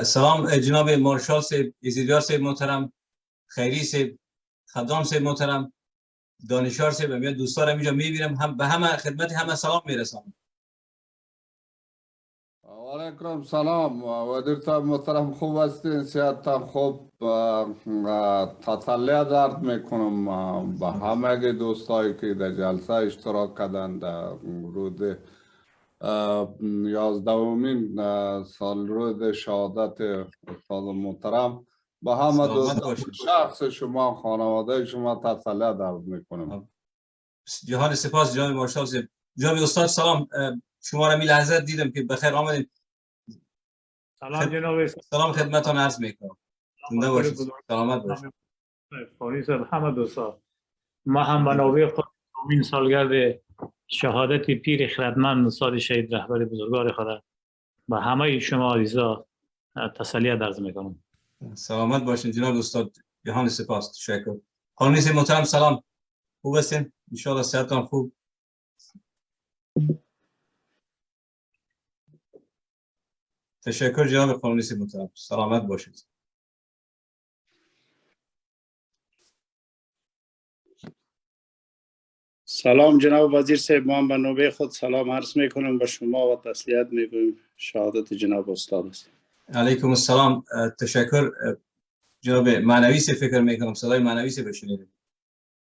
سلام جناب مارشال صاحب، ایزیدیار صاحب محترم، خیری صاحب، خدام صاحب محترم، دانشیار صاحب، میاد دوستان اینجا میبینم، هم به همه خدمت همه سلام میرسانم. و علیکم سلام وزیر صاحب محترم، خوب هستین؟ صحت خوب؟ تسلیت عرض میکنم به همه دوستایی که در جلسه اشتراک کردند. روز 11مین سال روز شهادت استاد محترم به همه دوستان، شخص شما، خانواده شما تسلیت عرض میکنم. جهان سپاس جناب مارشال صاحب. جناب استاد سلام، شما را می لحظه دیدم که بخیر آمدید. سلام جناب، سلام خدمتتان عرض میکنم. زنده باشید، سلامت باشید. پاریس همه دوستان، ما هم منابع خود این سالگرد شهادت پیر خردمند استاد شهید رهبر بزرگوار خدا و همه شما عزیزا تسلیت عرض میکنم. سلامت باشین جناب استاد، جهان سپاس، تشکر. قانونی صاحب محترم سلام، خوب هستین؟ ان شاء الله صحتتان خوب. تشکر جناب قانونی صاحب محترم، سلامت باشید. سلام جناب وزیر صاحب، ما به نوبه خود سلام عرض میکنم به شما و تسلیت میگویم شهادت جناب استاد است. علیکم السلام، تشکر جناب معنوی صاحب، فکر میکنم صدای معنوی صاحب بشنیدیم.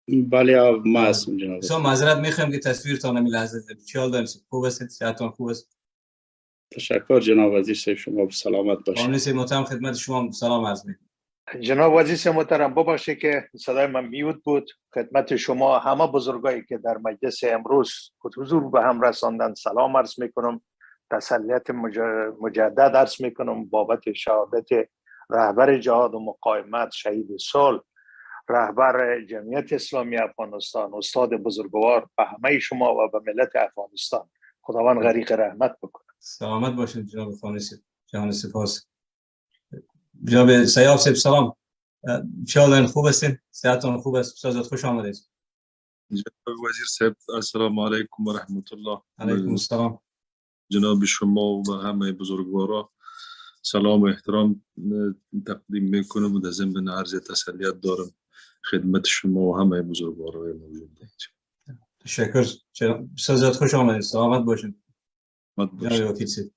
بله ما هستم جناب استاد. معذرت میخوام که تصویرتان نمی لحظه چیال داریم. خوب است؟ صحتتان خوب است؟ تشکر جناب وزیر صاحب، شما به سلامت باشید. قانونی صاحب محترم خدمت شما سلام عرض میکنم. جناب وزیر صاحب محترم، ببخشید که صدای من میوت بود. خدمت شما همه بزرگایی که در مجلس امروز حضور به هم رساندن سلام عرض میکنم. تسلیت مجدد عرض میکنم بابت شهادت رهبر جهاد و مقاومت، شهید صلح، رهبر جمعیت اسلامی افغانستان، استاد بزرگوار، به همه شما و به ملت افغانستان خداوند غریق رحمت بکنه. سلامت باشید جناب قانونی صاحب، جهان سپاس. جناب سیاف صاحب سلام، چه حالین؟ خوب هستین؟ صحتتان خوب است؟ استاد خوش آمدید. جناب وزیر صاحب السلام علیکم و رحمت الله. علیکم السلام. جناب شما و به همه بزرگوارا سلام و احترام تقدیم میکنم و در ضمن عرض تسلیت دارم خدمت شما و همه بزرگوارای موجود. تشکر. استاد خوش آمدید، سلامت باشین. جناب وکیل صاحب.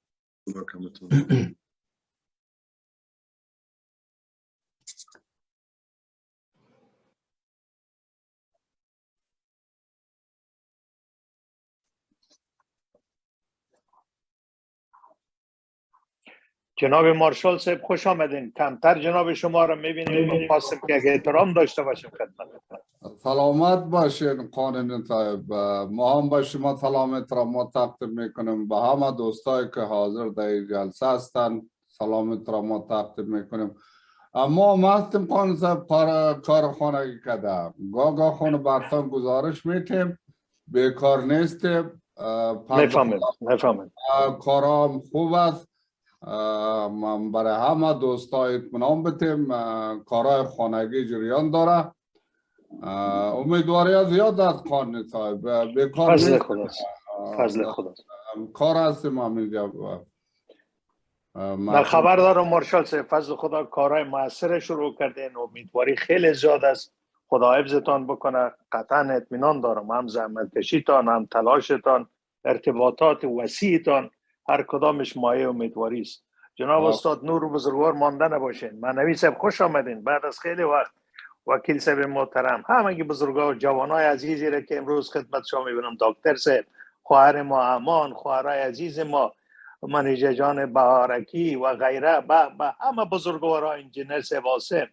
جناب مارشال صاحب خوش آمدین. کمتر جناب شما را میبینیم، خواستم که اگه احترام داشته باشیم خدمت. سلامت باشین قانونی صاحب، ما هم به شما سلام احترام تقدیم میکنیم. به همه دوستایی که حاضر در این جلسه هستن سلام احترام تقدیم میکنیم. ما هستیم قانونی صاحب، کار خانگی کده گاه خونه برتان گزارش میتیم، بیکار نیستیم. نفهمیم. کارام خوب است. من برای همه دوستا اطمینان بدیم، کارهای خانگی جریان داره. امیدواری زیاد از قانونی صاحب، بیکار فضل نیست. فضل خداست. کار هستیم همینجا. من خبر دارم مارشال صاحب، فضل خدا کارهای موثر شروع کردین. امیدواری خیلی زیاد است. خدا حفظتان بکنه. قطعا اطمینان دارم هم زحمت کشیتان، هم تلاشتان، ارتباطات وسیعتان، هر کدامش مایه امیدواری است. جناب استاد نور بزرگوار مانده نباشین. معنوی صاحب خوش آمدین بعد از خیلی وقت. وکیل صاحب محترم، همه بزرگوار، جوانای عزیزی را که امروز خدمت شما میبینم، دکتر صاحب، خواهر ما امان، خواهرای عزیز ما منیژه جان بهارکی و غیره، به همه بزرگوارا، انجینر صاحب واسم،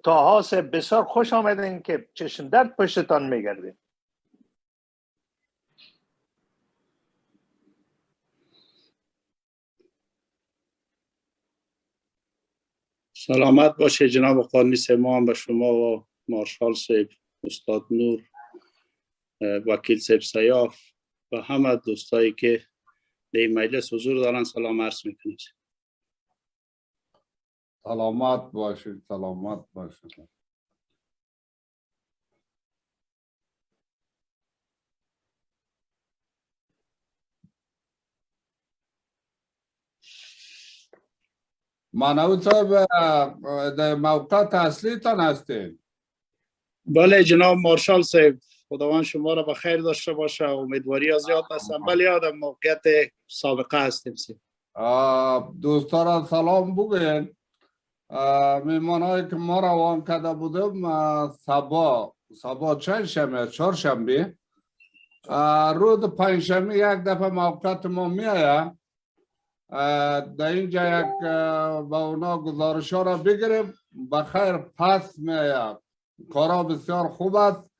تاها صاحب، بسیار خوش آمدین که چشم درد پشتتان میگردیم. سلامت باشه جناب قانونی صاحب، ما هم به شما و مارشال صاحب، استاد نور، وکیل صاحب سیاف و همه دوستایی که در این مجلس حضور دارن سلام عرض میکنیم. سلامت باشید، سلامت باشید. مانوی صاحب در موقعیت اصلی تان هستین. بله جناب مارشال صاحب، خداوند شما را به خیر داشته باشه، امیدواری از زیاد هستم. بله یادم موقعیت سابقه هستیم. دوستا را سلام بگوین. میمان هایی که ما روان کرده بودیم سبا چند شنبه چهارشنبه، روز پنجشنبه یک دفعه موقعیت ما میآید. در اینجا یک با اونا گزارش ها را بگیریم، بخیر پس میآید. کارا بسیار خوب است.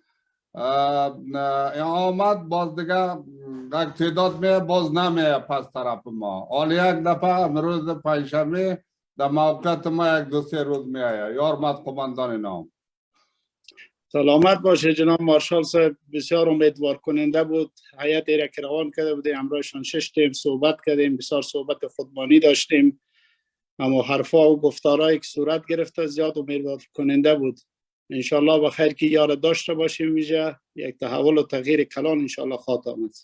آمد باز دیگه یک تعداد میه باز نمیه پس طرف ما. حالا یک دفعه امروز پنجشنبه در موقعیت ما یک دو سه روز میآید. یارمت قماندان نام. سلامت باشه جناب مارشال صاحب، بسیار امیدوار کننده بود. هیئت را که روان کرده بودیم همراهشان ششتیم، صحبت کردیم، بسیار صحبت خودمانی داشتیم، اما حرفا و گفتارهایی که صورت گرفته زیاد امیدوار کننده بود. انشالله بخیر که یار داشته باشیم. ویژه یک تحول و تغییر کلان انشالله خواهد آمد.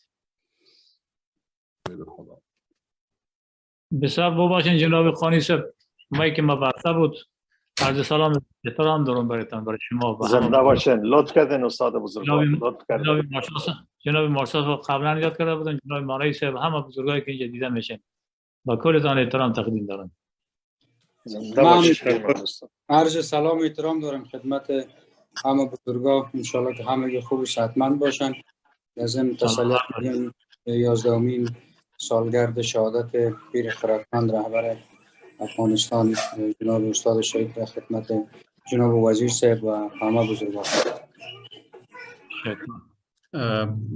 بسیار باشین جناب قانی صاحب، مایی که مبعثه بود. عرض سلام احترام دارم برایتان، برای شما و زنده باشین. لطف کردین استاد بزرگوار. لطف کردین. جناب مارشال قبلا یاد کرده بودن، جناب مانایی صاحب، همه بزرگایی که اینجا دیده میشن با کلتان احترام تقدیم دارم. زنده باشین. عرض سلام و احترام دارم خدمت همه بزرگا. انشالله که همه خوب و صحتمند باشن. لازم تسلیت میگم 11مین سالگرد شهادت پیر خردمند رهبر افغانستان جناب استاد شهید در خدمت جناب وزیر صاحب و همه بزرگان.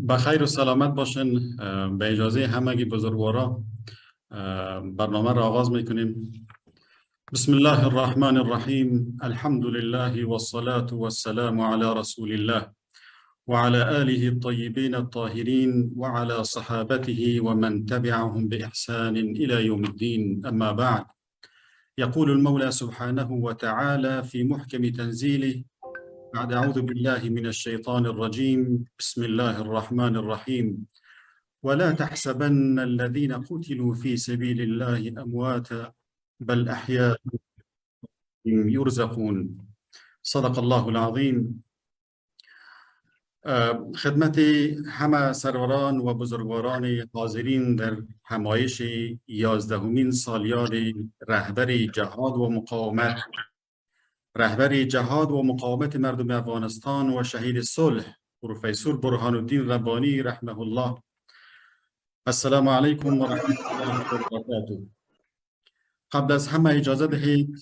بخیر و سلامت باشین. به اجازه همگی بزرگوارا برنامه را آغاز میکنیم. بسم الله الرحمن الرحیم. الحمد لله والصلاة والسلام على رسول الله وعلى آله الطيبين الطاهرين وعلى صحابته ومن تبعهم بإحسان إلى يوم الدين. أما بعد، يقول المولى سبحانه وتعالى في محكم تنزيله بعد أعوذ بالله من الشيطان الرجيم بسم الله الرحمن الرحيم ولا تحسبن الذين قتلوا في سبيل الله أمواتا بل أحياء يرزقون. صدق الله العظيم. خدمت همه سروران و بزرگواران حاضرین در همایش 11مین سالیاد رهبر جهاد و مقاومت مردم افغانستان و شهید صلح پروفسور برهان الدین ربانی رحمه الله. السلام علیکم و رحمت الله و برکاته. قبل از همه اجازه دهید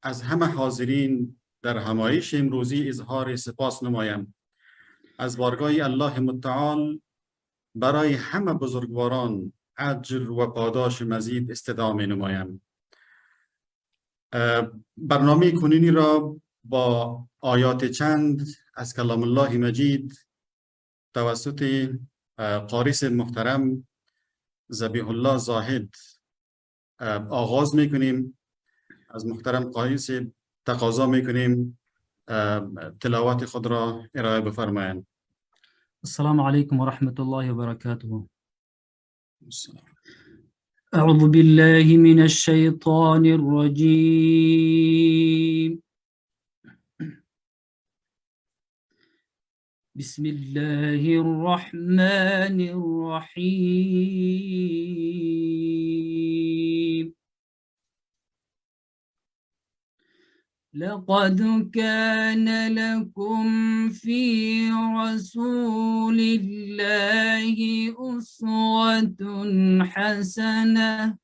از همه حاضرین در همایش امروزی اظهار سپاس نمایم از بارگاه الله متعال برای همه بزرگواران اجر و پاداش مزید استدعا می نمایم. برنامه کنونی را با آیات چند از کلام الله مجید توسط قاریس محترم ذبیح الله زاهد آغاز می کنیم. از محترم قاریس تقاضا می کنیم تلاوت خود را ارائه بفرمایند. السلام عليكم ورحمة الله وبركاته. أعوذ بالله من الشيطان الرجيم. بسم الله الرحمن الرحيم. لقد كان لكم في رسول الله أسوة حسنة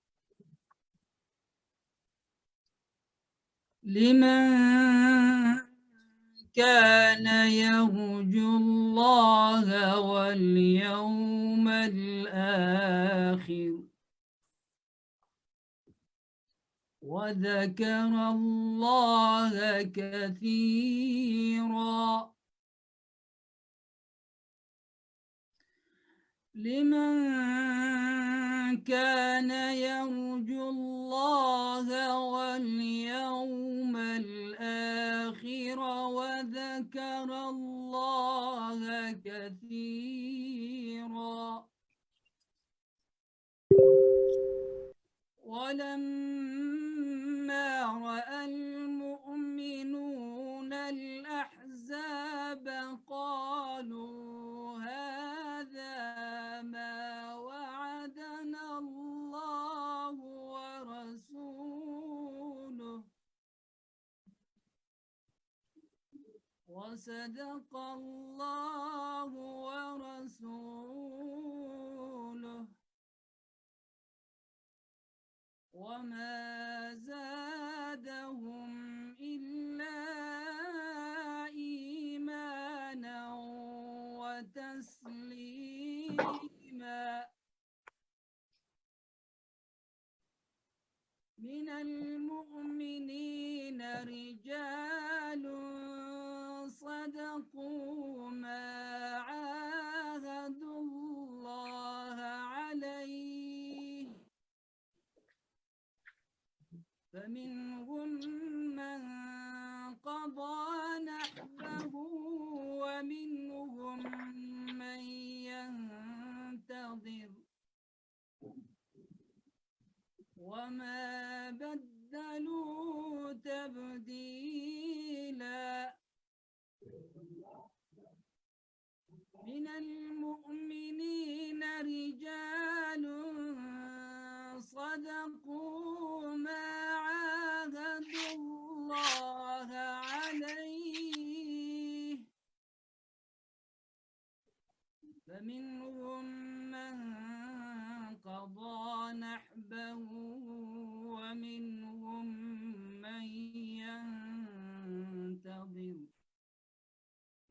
لمن كان يرجو الله واليوم الآخر وذكر الله كثيرا. لمن كان يرجو الله واليوم الآخر وذكر الله كثيرا. ولما رأى المؤمنون الأحزاب قالوا هذا ما وعدنا الله ورسوله وصدق الله ورسوله وما زادهم إلا إيمانا وتسليما. من المؤمنين رجال صدقوا ما عاهدوا الله عليه فمنهم من قضى نحبه ومنهم من ينتظر وما بدلوا تبديلا. من المؤمنين رجال صدقوا ما عاهدوا الله عليه فمنهم من قضى نحبه ومنهم من ينتظر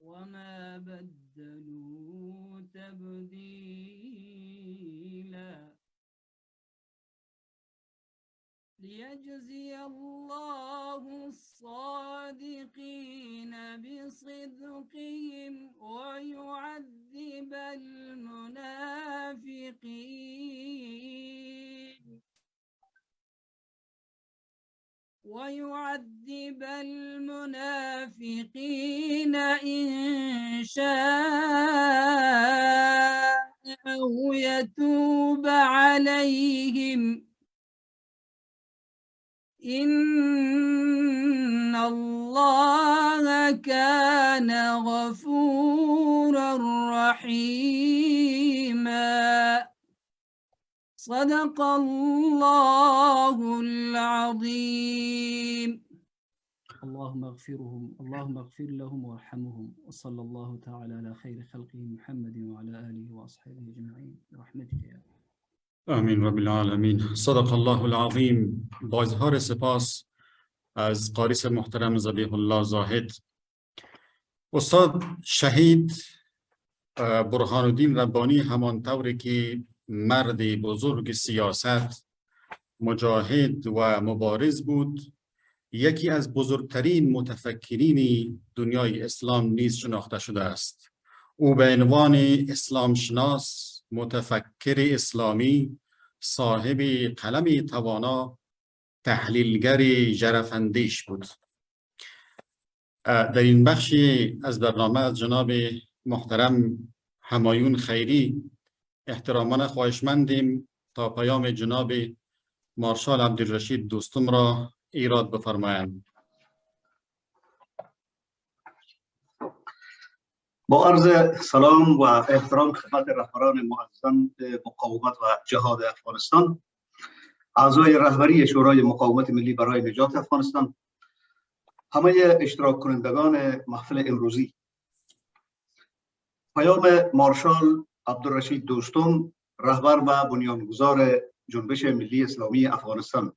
وما بدلوا تبديلا. ليجزي الله الصادقين بصدقهم ويعذب المنافقين إن شاء أو يتوب عليهم إن الله كان غفورا رحيما. صدق الله العظيم. اللهم اغفر لهم وارحمهم، وصلى الله تعالى على خير خلقه محمد وعلى آله وأصحابه أجمعين برحمتك يا رب. آمین رب العالمین. صدق الله العظیم. با اظهار سپاس از قاریس محترم ذبیح الله زاهد. استاد شهید برهان الدین ربانی همان طوری که مرد بزرگ سیاست، مجاهد و مبارز بود، یکی از بزرگترین متفکرین دنیای اسلام نیز شناخته شده است. او به عنوان اسلام شناس، متفکر اسلامی، صاحب قلم توانا، تحلیلگر ژرفاندیش بود. در این بخش از برنامه از جناب محترم همایون خیری احتراماً خواهشمندیم تا پیام جناب مارشال عبدالرشید دوستم را ایراد بفرمایند. با عرض سلام و احترام خدمت رهبران معظم مقاومت و جهاد افغانستان، اعضای رهبری شورای مقاومت ملی برای نجات افغانستان، همه اشتراک کنندگان محفل امروزی، پیام مارشال عبدالرشید دوستم، رهبر و بنیانگذار جنبش ملی اسلامی افغانستان،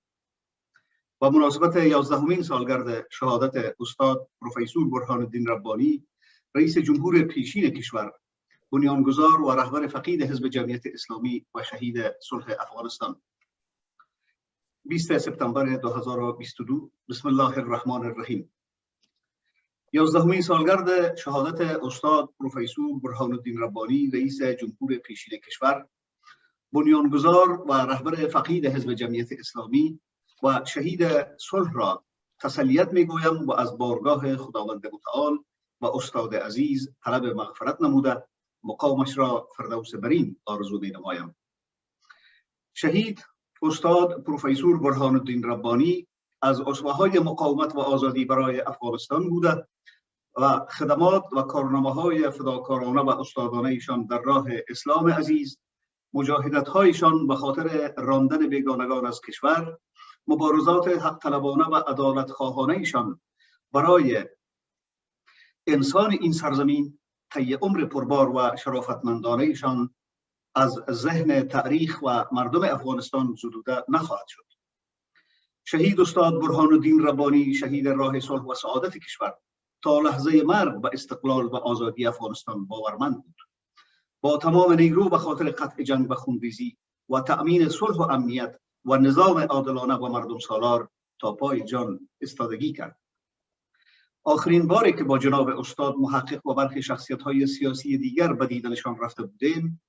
و مناسبت 11مین سالگرد شهادت استاد پروفسور برهان الدین ربانی، رئیس جمهور پیشین کشور، بنیانگذار و رهبر فقید حزب جمعیت اسلامی و شهید صلح افغانستان. 20 سپتامبر 2022. بسم الله الرحمن الرحیم. 11مین سالگرد شهادت استاد پروفسور برهان الدین ربانی، رئیس جمهور پیشین کشور، بنیانگذار و رهبر فقید حزب جمعیت اسلامی و شهید صلح را تسلیت میگویم و از بارگاه خداوند متعال و استاد عزیز طلب مغفرت نموده مقامش را فردوس برین آرزو می نمایم. شهید استاد پروفسور برهان الدین ربانی از اسوه‌های مقاومت و آزادی برای افغانستان بوده و خدمات و کارنامه‌های فداکارانه و استادانه ایشان در راه اسلام عزیز، مجاهدت‌هایشان به خاطر راندن بیگانگان از کشور، مبارزات حق طلبانه و عدالت خواهانه ایشان برای انسان این سرزمین طی عمر پربار و شرافتمندانه ایشان از ذهن تاریخ و مردم افغانستان زدوده نخواهد شد. شهید استاد برهان الدین ربانی، شهید راه صلح و سعادت کشور، تا لحظه مرگ به استقلال و آزادی افغانستان باورمند بود. با تمام نیرو به خاطر قطع جنگ و خونریزی و تأمین صلح و امنیت و نظام عادلانه و مردم سالار تا پای جان استادگی کرد. آخرین باری که با جناب استاد محقق و برخی شخصیت‌های سیاسی دیگر به دیدنشان رفته بودیم،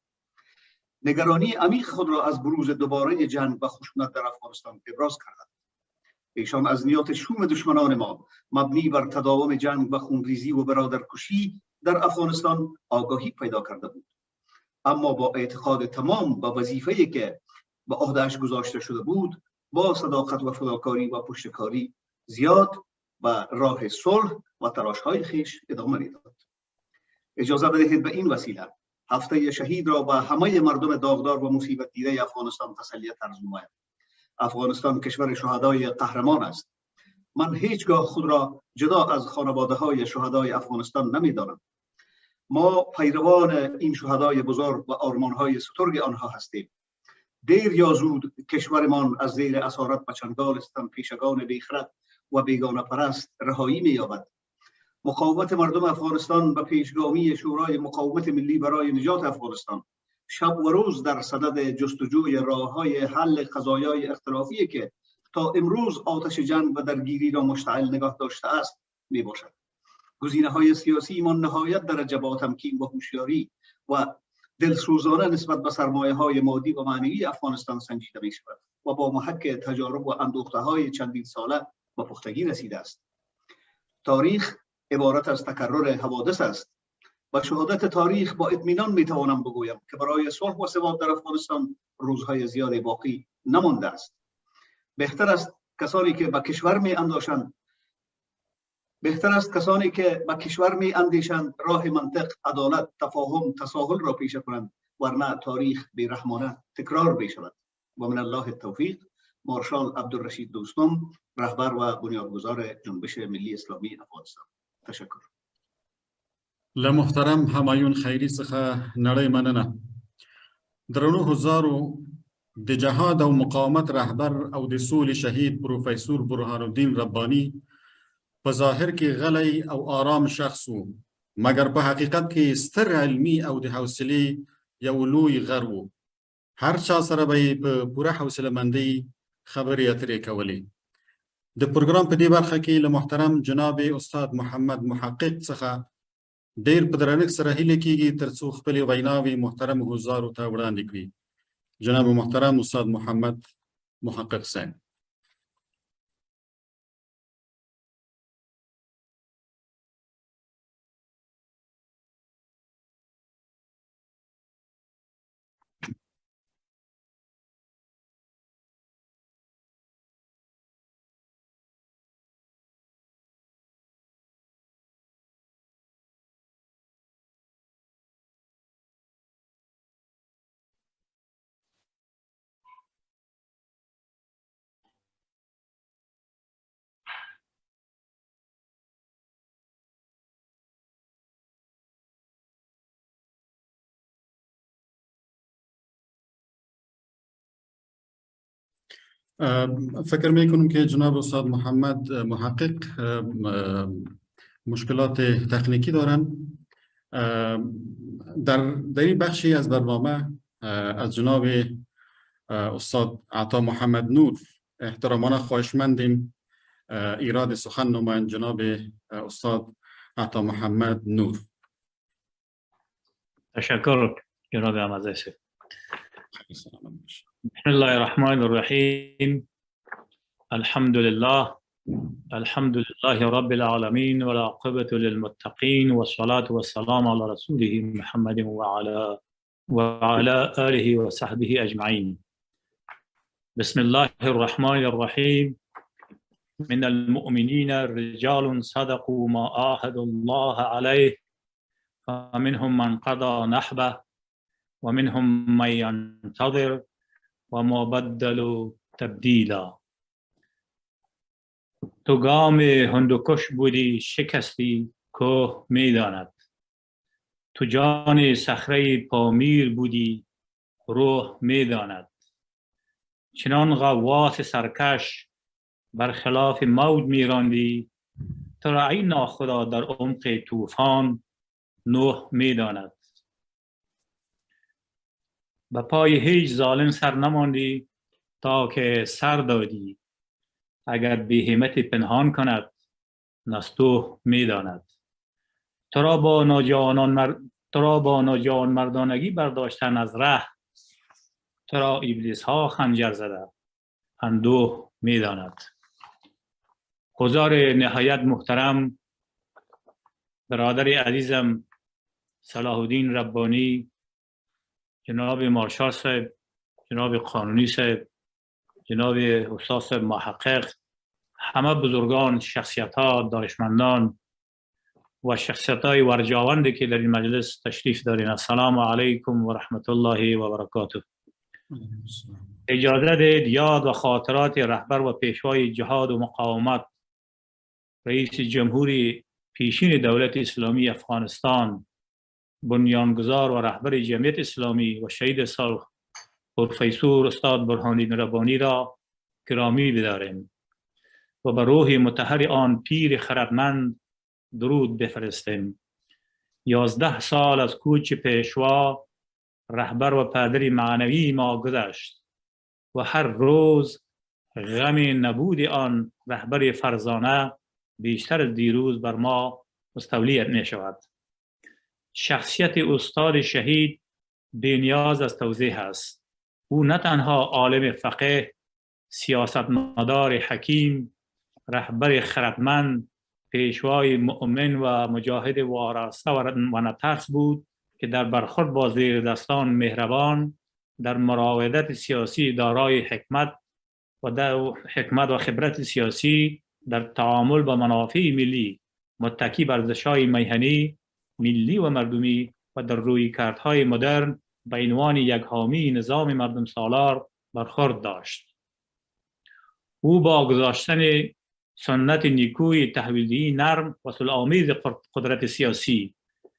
نگرانی عمیق خود را از بروز دوباره جنگ و خشونت در افغانستان ابراز کردند. ایشان از نیات شوم دشمنان ما مبنی بر تداوم جنگ و خونریزی و برادرکشی در افغانستان آگاهی پیدا کرده بود، اما با اعتقاد تمام به وظیفه‌ای که به عهده‌اش گذاشته شده بود، با صداقت و فداکاری و پشتکاری زیاد و راه صلح و تلاش‌های خویش ادامه می‌داد. اجازه بدهید به این وسیله هفته شهید را به همه مردم داغدار و مصیبت دیده افغانستان تسلیت عرض نمایم. افغانستان کشور شهدای قهرمان است. من هیچگاه خود را جدا از خانواده‌های شهدای افغانستان نمی‌دانم. ما پیروان این شهدای بزرگ و آرمان‌های سترگ آنها هستیم. دیر یا زود کشورمان از زیر اسارت و چنگال ستم پیشگان بیخرد و بیگانه پرست رهایی می‌یابد. مقاومت مردم افغانستان به پیشگامی شورای مقاومت ملی برای نجات افغانستان شب و روز در صدد جستجوی راه‌های حل قضایای اختلافی که تا امروز آتش جنگ و درگیری را مشتعل نگاه داشته است میباشد. گزینه‌های سیاسی ما نهایت درجه با تمکین و هوشیاری و دلسوزانه نسبت به سرمایه‌های مادی و معنوی افغانستان سنجیده می‌شود و با محک تجارب و اندوخته‌های چندین ساله به پختگی رسیده است. تاریخ عبارت از تکرر حوادث است. با شهادت تاریخ با اطمینان میتوانم بگویم که برای صلح و ثبات در افغانستان روزهای زیادی باقی نمانده است. بهتر است کسانی که به کشور می اندیشند راه منطق، عدالت، تفاهم، تساهل را پیشه کنند، ورنه تاریخ بیرحمانه تکرار میشود. و من الله التوفیق. مارشال عبدالرشید دوستم، رهبر و بنیانگذار جنبش ملی اسلامی افغانستان. تشکر. لمحترم همایون خیری څخه نړۍ مننه. درنو حضارو، د جهاد او مقاومت رهبر او د سولې شهید پروفیسور برهان الدین ربانی په ظاهر کې غلی او آرام شخص و، مګر په حقیقت کې ستر علمي او د حوصلې یو لوی غر و. هر چا سره به یې په پوره حوصله مندۍ خبرې اترې کولې. د پروګرام په دې برخه کې له محترم جناب استاد محمد محقق څخه ډیر په درنښت سره هیله کیږي ترڅو خپلې ویناوې محترم حضارو ته وړاندې کړي. جناب محترم استاد محمد محقق صاحب. فکر میکنم که جناب استاد محمد محقق مشکلات تکنیکی دارن. در این بخشی از برنامه از جناب استاد عطا محمد نور احترامانه خواهشمندیم ایراد سخن نمایند جناب استاد عطا محمد نور. تشکر جناب عمزه. بسم الله الرحمن الرحيم. الحمد لله رب العالمين والعاقبة للمتقين والصلاة والسلام على رسوله محمد وعلى آله وصحبه أجمعين. بسم الله الرحمن الرحيم. من المؤمنین رجال صدقوا ما عاهدوا الله علیه فمنهم من قضى نحبه ومنهم من ينتظر وما بدلوا تبدیلا. تو گام هندوکش بودی شکستی کوه میداند، تو جان صخره پامیر بودی روح میداند. چنان غواص سرکش برخلاف موج میراندی، تو را ای ناخدا در عمق طوفان نوح میداند. به پای هیچ ظالم سر نماندی تا که سر دادی، اگر بی همت پنهان کند نستوه میداند. تو را با ناجوان مردانگی برداشتن از ره، تو را ابلیس ها خنجر زده اندوه میداند. حضار نهایت محترم برادر عزیزم صلاح الدین ربانی، جناب مارشال صاحب، جناب قانونی صاحب، جناب استاد صاحب محقق، همه بزرگان، شخصیت ها، دانشمندان و شخصیت های ورجاوندی که در این مجلس تشریف دارین، السلام علیکم و رحمت الله و برکاته. اجازه دید یاد و خاطرات رهبر و پیشوای جهاد و مقاومت، رئیس جمهوری پیشین دولت اسلامی افغانستان، بنیانگذار و رهبر جمعیت اسلامی و شهید سال پروفسور استاد برهانالدین ربانی را گرامی بداریم و به روح مطهر آن پیر خردمند درود بفرستیم. 11 سال از کوچ پیشوا، رهبر و پدر معنوی ما گذشت و هر روز غم نبود آن رهبر فرزانه بیشتر از دیروز بر ما مستولیت می شود. شخصیت استاد شهید بی‌نیاز از توضیح است. او نه تنها عالم فقه، سیاستمدار حکیم، رهبر خردمند، پیشوای مؤمن و مجاهد وارسته و نترس بود که در برخورد با زیردستان مهربان، در مراودت سیاسی دارای حکمت و خبرت سیاسی، در تعامل با منافع ملی متکی بر ارزش‌های میهنی ملی و مردمی و در رویکردهای مدرن به عنوان یک حامی نظام مردم سالار برخورد داشت. او با گذاشتن سنت نیکوی تحویلدهی نرم و صلح‌آمیز قدرت سیاسی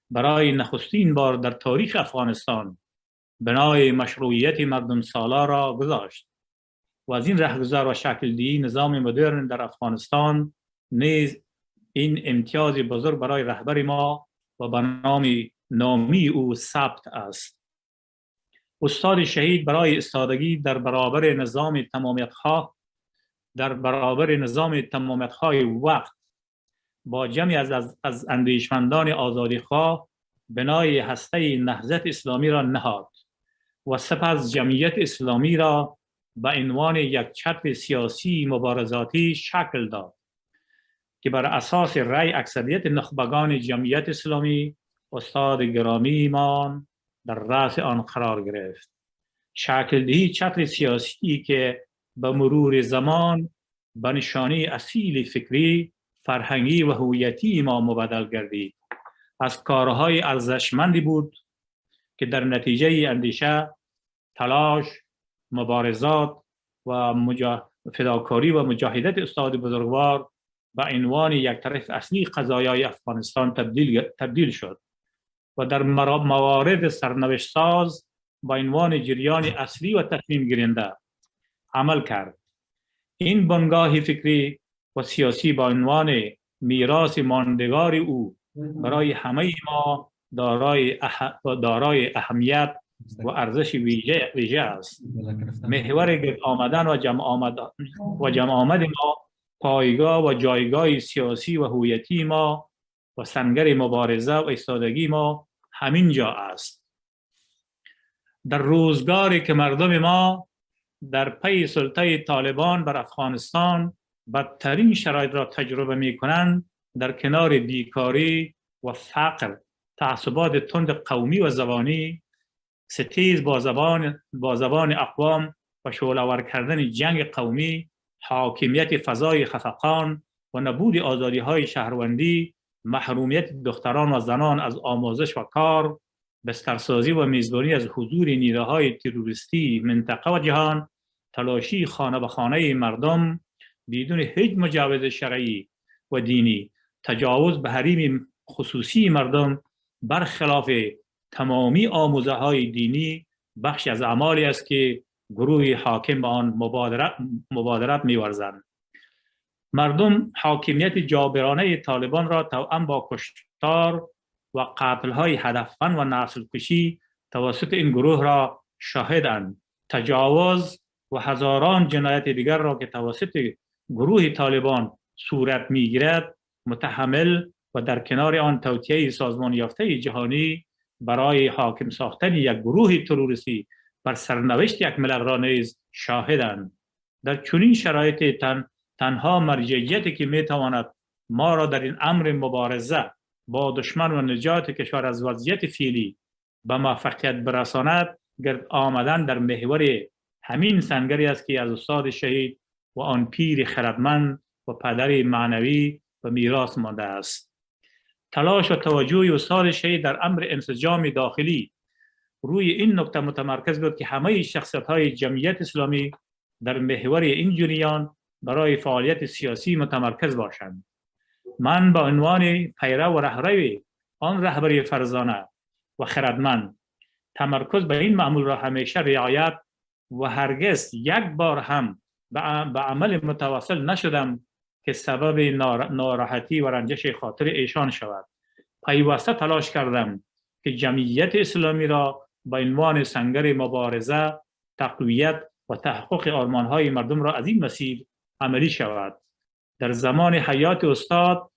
برای نخستین بار در تاریخ افغانستان بنای مشروعیت مردم سالار را گذاشت و از این رهگذر و شکل‌دهی نظام مدرن در افغانستان نیز این امتیاز بزرگ برای رهبر ما و به نامی او ثبت است. استاد شهید برای استادگی در برابر نظام تمامیت‌های وقت با جمعی از اندیشمندان آزادیخواه بنای هسته نهضت اسلامی را نهاد و سپس جمعیت اسلامی را به عنوان یک چتر سیاسی مبارزاتی شکل داد که بر اساس رأی اکثریت نخبگان جمعیت اسلامی استاد گرامی ما در رأس آن قرار گرفت. شکل دهی چتر سیاسی که به مرور زمان به نشانه اصیل فکری، فرهنگی و هویتی ما مبدل گردید. از کارهای ارزشمندی بود که در نتیجه اندیشه، تلاش، مبارزات و فداکاری و مجاهدت استاد بزرگوار به عنوان یک طرف اصلی قضایای افغانستان تبدیل شد و در موارد سرنوشت ساز به عنوان جریان اصلی و تصمیم گیرنده عمل کرد. این بنگاه فکری و سیاسی به عنوان میراث ماندگار او برای همه ما دارای اهمیت و ارزش ویژه است. محور گرد آمدن و جمع آمد ما پایگاه و جایگاه سیاسی و هویتی ما و سنگر مبارزه و ایستادگی ما همین جا است. در روزگاری که مردم ما در پی سلطه طالبان بر افغانستان بدترین شرایط را تجربه می کنند، در کنار بیکاری و فقر، تعصبات تند قومی و زبانی، ستیز با زبان اقوام و شعله‌آور کردن جنگ قومی، حاکمیت فضای خفقان و نبود آزادی‌های شهروندی، محرومیت دختران و زنان از آموزش و کار، بسترسازی و میزبانی از حضور نیروهای تروریستی منطقه و جهان، تلاشی خانه به خانه مردم بدون هیچ مجوز شرعی و دینی، تجاوز به حریم خصوصی مردم برخلاف تمامی آموزه های دینی بخش از اعمالی است که گروه حاکم به آن مبادرت می‌ورزند. مردم حاکمیت جابرانه طالبان را توأم با کشتار و قتل‌های هدفمند و نسل‌کشی توسط این گروه را شاهدند. تجاوز و هزاران جنایت دیگر را که توسط گروه طالبان صورت می‌گیرد متحمل و در کنار آن توطئه سازمان یافته جهانی برای حاکم ساختن یک گروه تروریستی بر سرنوشت یک ملت را نیز شاهدند. در چنین شرایط تنها مرجعیتی که میتواند ما را در این امر مبارزه با دشمن و نجات کشور از وضعیت فعلی به موفقیت برساند گرد آمدن در محور همین سنگری است که از استاد شهید و آن پیر خردمند و پدر معنوی و میراث مانده است. تلاش و توجه استاد شهید در امر انسجام داخلی روی این نکته متمرکز بود که همه شخصیت‌های جمعیت اسلامی در محور این جریان برای فعالیت سیاسی متمرکز باشند. من با عنوان پیرو و رهرو آن رهبری فرزانه و خردمند تمرکز به این معمول را همیشه رعایت و هرگز یک بار هم به عمل متواصل نشدم که سبب ناراحتی و رنجش خاطر ایشان شود. پیوسته تلاش کردم که جمعیت اسلامی را با عنوان سنگر مبارزه، تقویت و تحقق آرمان‌های مردم را از این مسیر عملی شود. در زمان حیات استاد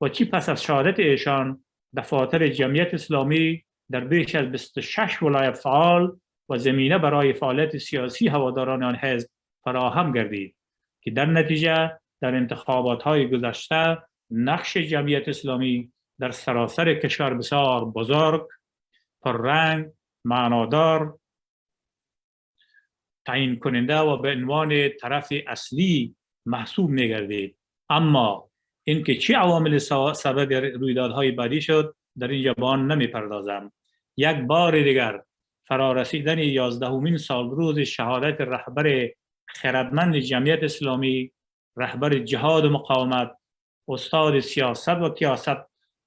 و چی پس از شهادت ایشان دفاتر جمعیت اسلامی در بیش از 26 ولایت فعال و زمینه برای فعالیت سیاسی هواداران آن حزب فراهم گردید که در نتیجه در انتخابات‌های گذشته نقش جمعیت اسلامی در سراسر کشور بسیار بزرگ، پررنگ، معنادار، تعیین کننده و به عنوان طرف اصلی محسوب می‌گردید. اما اینکه چه عوامل سبب رویدادهای بعدی شد در اینجا به آن نمی‌پردازم. یک بار دیگر فرارسیدن 11مین سالروز شهادت رهبر خردمند جمعیت اسلامی، رهبر جهاد و مقاومت، استاد سیاست و کیاست،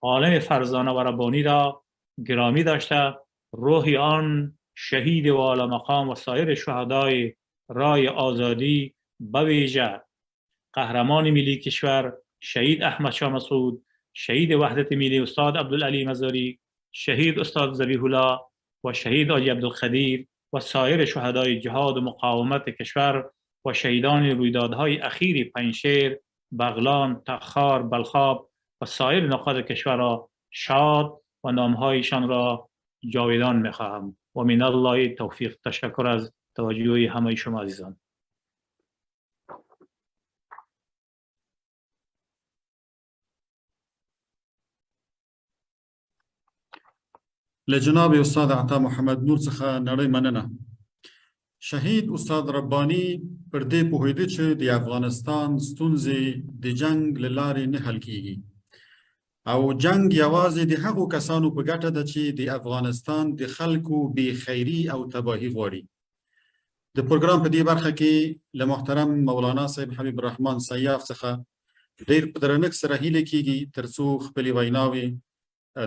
عالم فرزانه و ربانی را گرامی داشته روح آن شهید و اعلی مقام و سایر شهدای رای آزادی به ویژه قهرمان ملی کشور شهید احمد شاه مسعود، شهید وحدت ملی استاد عبدالعلی مزاری، شهید استاد ذبیح الله و شهید حاجی عبدالقدیر و سایر شهدای جهاد و مقاومت کشور و شهیدان رویدادهای اخیر پنجشیر، بغلان، تخار، بلخاب و سایر نقاط کشور را شاد و نامهایشان را جاویدان می‌خواهم. و من الله توفیق. تشکر از توجه همه شما عزیزان. لجناب استاد عطا محمد نور څخه نړۍ مننه. شهید استاد ربانی پر دې پوهېده چې د افغانستان ستونزې د جنگ له لارې نه حل کیږي او جنگ یوازې د هغو کسانو په ګټه ده چې د افغانستان د خلکو بې خیري او تباهي غواړي. د پروګرام په دې برخه کې له محترم مولانا صاحب حبیب الرحمن سیاف څخه ډېر په درنښت سره هیله کیږي ترڅو خپلې ویناوې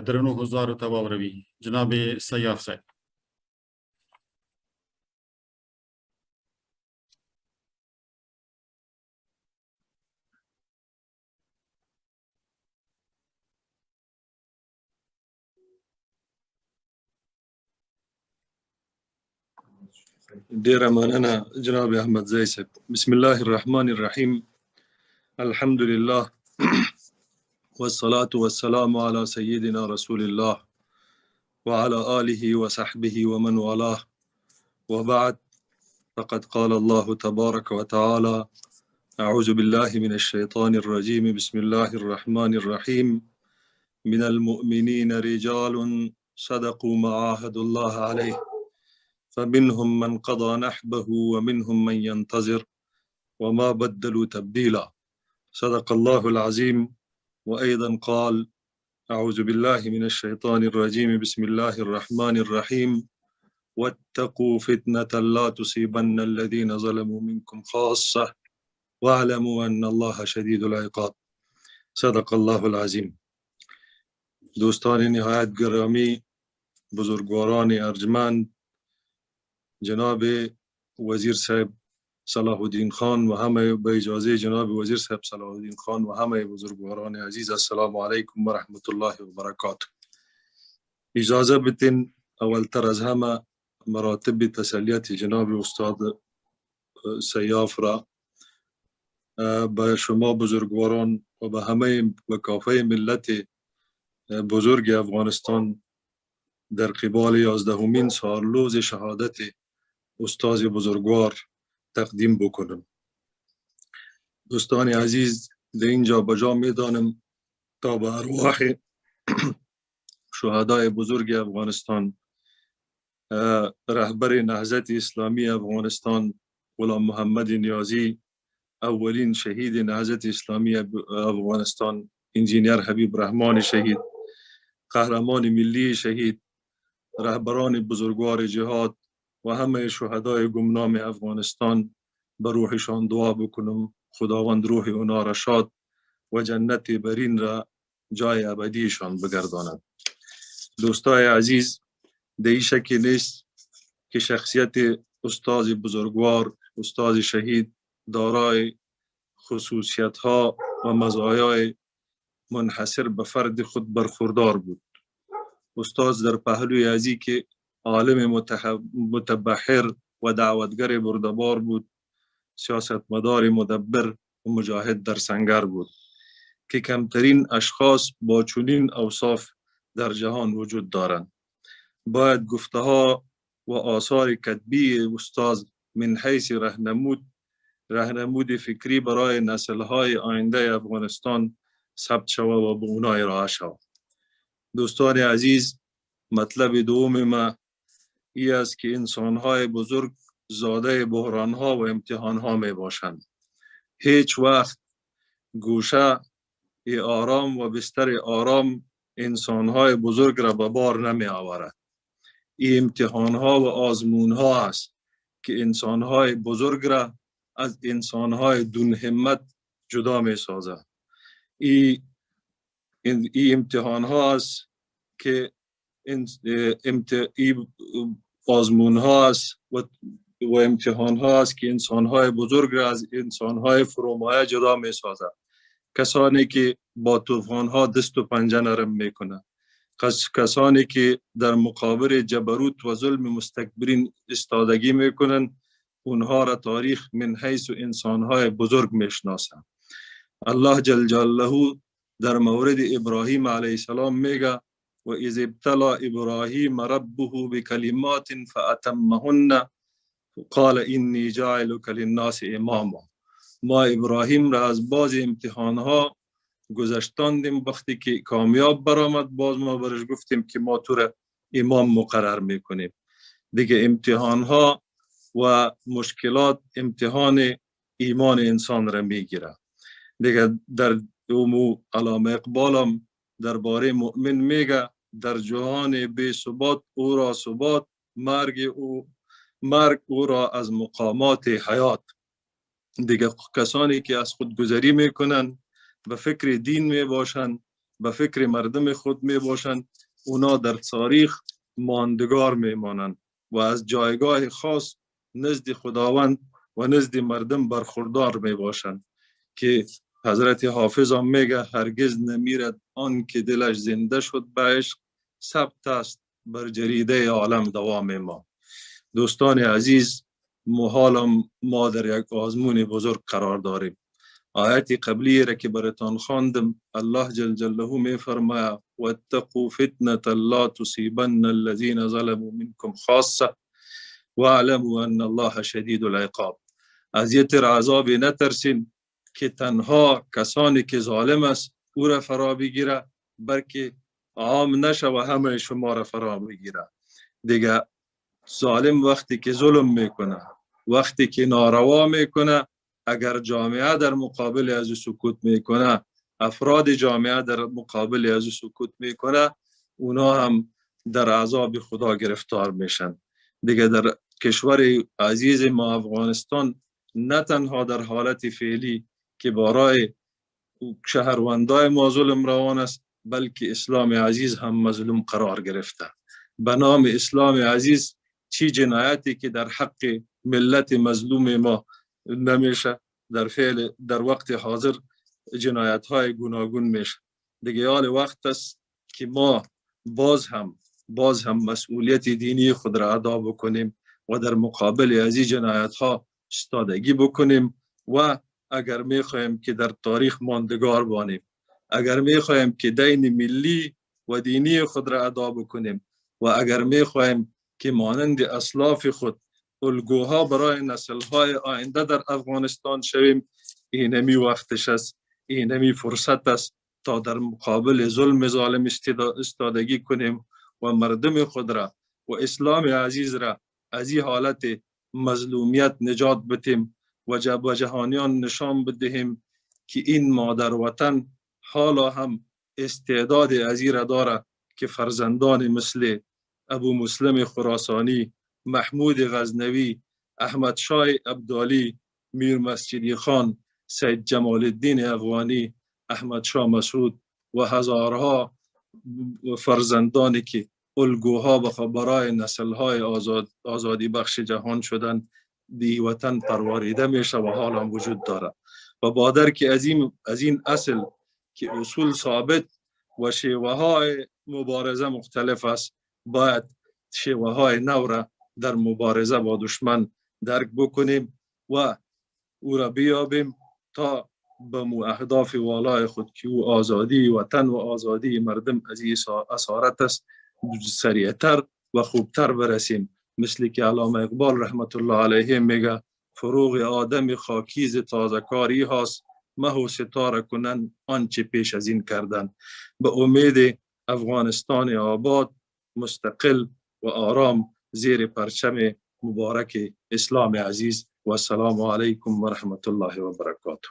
درنو حضارو ته واوروي. جناب سیاف صاحب. ډیره مننه جناب احمد زی صاحب. بسم الله الرحمن الرحیم. الحمد لله والصلاة والسلام على سيدنا رسول الله وعلى آله وصحبه ومن والاه وبعد. فقد قال الله تبارك وتعالى: أعوذ بالله من الشيطان الرجيم. بسم الله الرحمن الرحيم. من المؤمنين رجال صدقوا ما عاهدوا الله عليه فمنهم من قضى نحبه ومنهم من ينتظر وما بدلوا تبديلا. صدق الله العظيم. وأيضا قال: أعوذ بالله من الشيطان الرجيم، بسم الله الرحمن الرحيم، واتقوا فتنة لا تصيبن الذين ظلموا منكم خاصة واعلموا أن الله شدید العقاب. صدق الله العظیم. دوستان نهایت گرامی، بزرگواران ارجمند، جناب وزیر صاحب صلاح الدین خان و همه به اجازه جناب وزیر صاحب صلاح الدین خان و همه بزرگواران عزیز، السلام علیکم و رحمت الله و برکاته. اجازه بدین اولتر از همه مراتب تسلیت جناب استاد سیاف را به شما بزرگواران و به همه و کافه ملت بزرگ افغانستان در قبال 11مین سالروز شهادت استاد بزرگوار تقدیم بکنم. دوستان عزیز، در اینجا بجا میدانم تا به ارواح شهدای بزرگ افغانستان، رهبر نهضت اسلامی افغانستان غلام محمد نیازی، اولین شهید نهضت اسلامی افغانستان انجینیر حبیب رحمان شهید، قهرمان ملی شهید، رهبران بزرگوار جهاد و همه شهدای گمنام افغانستان، به روحشان دعا بکنم خداوند روح اونا را شاد و جنت برین را جای ابدیشان بگرداند. دوستای عزیز، در این شکی نیست که شخصیت استاد بزرگوار، استاد شهید، دارای خصوصیت ها و مزایای منحصر به فرد خود برخوردار بود. استاد در پهلوی ازی که عالم متبحر و دعوتگر بردبار بود، سیاستمدار مدبر و مجاهد در سنگر بود که کمترین اشخاص با چنین اوصاف در جهان وجود دارند. باید گفته ها و آثار کتبی استاد من حیث راهنمود فکری برای نسل‌های آینده افغانستان ثبت شود و به اونها ارائه شود. دوستان عزیز، مطلب دوم ما این است که انسان‌های بزرگ زاده بحران‌ها و امتحان‌ها می باشند. هیچ وقت گوشه آرام و بستر آرام انسان‌های بزرگ را به بار نمی آورد. این امتحان‌ها و آزمون‌ها است که انسان‌های بزرگ را از انسان‌های دون همت جدا می سازد. این امتحان‌ها است که آزمون‌ها است و امتحان‌ها است که انسان‌های بزرگ را از انسان‌های فرومایه جدا می سازد. کسانی که با طوفان‌ها دست و پنجه نرم می‌کنند، کسانی که در مقابل جبروت و ظلم مستکبرین استادگی می‌کنند، اونها را تاریخ من حیث انسان‌های بزرگ می‌شناسند. الله جل جلاله در مورد ابراهیم علیه السلام میگه: و اذ ابتلی ابراهیم ربه بکلمات فاتمهن قال انی جاعلک للناس اماما. ما ابراهیم را از باز امتحانها گذشتاندیم، وقتی که کامیاب برآمد باز ما برش گفتیم که ما تو را امام مقرر میکنیم. دیگه امتحانها و مشکلات امتحان ایمان انسان را میگیره. دیگه در دومو علامه اقبالم درباره مؤمن میگه: در جهان بی ثبات او را ثبات، مرگ او را از مقامات حیات. دیگه کسانی که از خود گذری میکنن، به فکر دین می باشند، به فکر مردم خود می باشند، اونا در تاریخ ماندگار میمانند و از جایگاه خاص نزد خداوند و نزد مردم برخوردار می باشند که حضرت حافظ هم میگه: هرگز نمیرد آن که دلش زنده شد به عشق، ثبت است بر جریده عالم دوام ما. دوستان عزیز، محالم ما در یک آزمون بزرگ قرار داریم. آیت قبلی را که براتان خواندم، الله جل جلاله می فرماید: واتقوا فتنة لا تصیبن الذین ظلموا منکم خاصه واعلموا ان الله شدید العقاب. از یه تر عذاب نترسین که تنها کسانی که ظالم است او را فرا بگیره، بلکه عام نشه و همه شما را فرا بگیره. دیگه ظالم وقتی که ظلم میکنه، وقتی که ناروا میکنه، اگر جامعه در مقابل از او سکوت میکنه، افراد جامعه در مقابل از او سکوت میکنه، اونا هم در عذاب خدا گرفتار میشن. دیگه در کشور عزیز ما افغانستان نه تنها در حالت فعلی که برای شهروندای ما ظلم روان است، بلکه اسلام عزیز هم مظلوم قرار گرفته. به نام اسلام عزیز چی جنایتی که در حق ملت مظلوم ما نمیشه، در وقت حاضر جنایت های گوناگون میشه. دیگه حال وقت است که ما باز هم مسئولیت دینی خود را ادا بکنیم و در مقابل از این جنایت ها ایستادگی بکنیم. و اگر میخوایم که در تاریخ ماندگار بانیم، اگر میخوایم که دین ملی و دینی خود را ادا بکنیم و اگر میخوایم که مانند اسلاف خود الگوها برای نسل‌های آینده در افغانستان شویم، اینمی وقتش است، اینمی فرصت است تا در مقابل ظلم ظالم استادگی کنیم و مردم خود را و اسلام عزیز را از این حالت مظلومیت نجات بدیم و جهانیان نشان بدهیم که این مادر وطن حالا هم استعداد عزیز را داره که فرزندان مثل ابو مسلم خراسانی، محمود غزنوی، احمد شاه ابدالی، میر مسجدی خان، سید جمال الدین افغانی، احمد شاه مسعود و هزارها فرزندانی که الگوها برای نسل‌های آزادی بخش جهان شدن دی وطن پروریده میشه و حال هم وجود داره. و بادر که از این اصل که اصول ثابت و شیوه های مبارزه مختلف است، باید شیوه های نو را در مبارزه با دشمن درک بکنیم و او را بیابیم تا به اهداف والای خود که او آزادی وطن و آزادی مردم از این اسارت است سریعتر و خوبتر برسیم. مثل که علامه اقبال رحمت الله علیه میگه فروغ آدم خاکیز تازه‌کاری هاست، مه و ستاره کنن آنچه پیش از این کردن. به امید افغانستان آباد، مستقل و آرام زیر پرچم مبارک اسلام عزیز. و السلام علیکم و رحمت الله و برکاته.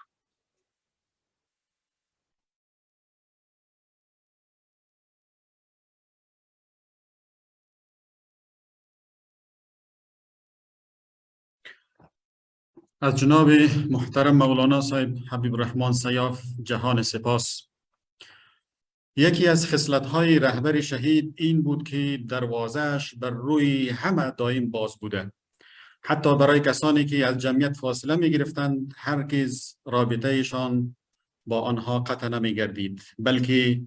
از جناب محترم مولانا صاحب حبیب الرحمن سیاف جهان سپاس. یکی از خصلت‌های رهبر شهید این بود که دروازه‌اش بر روی همه دائم باز بوده. حتی برای کسانی که از جمعیت فاصله می‌گرفتند هرگز رابطه‌شان با آنها قطع نمی‌گردید، بلکه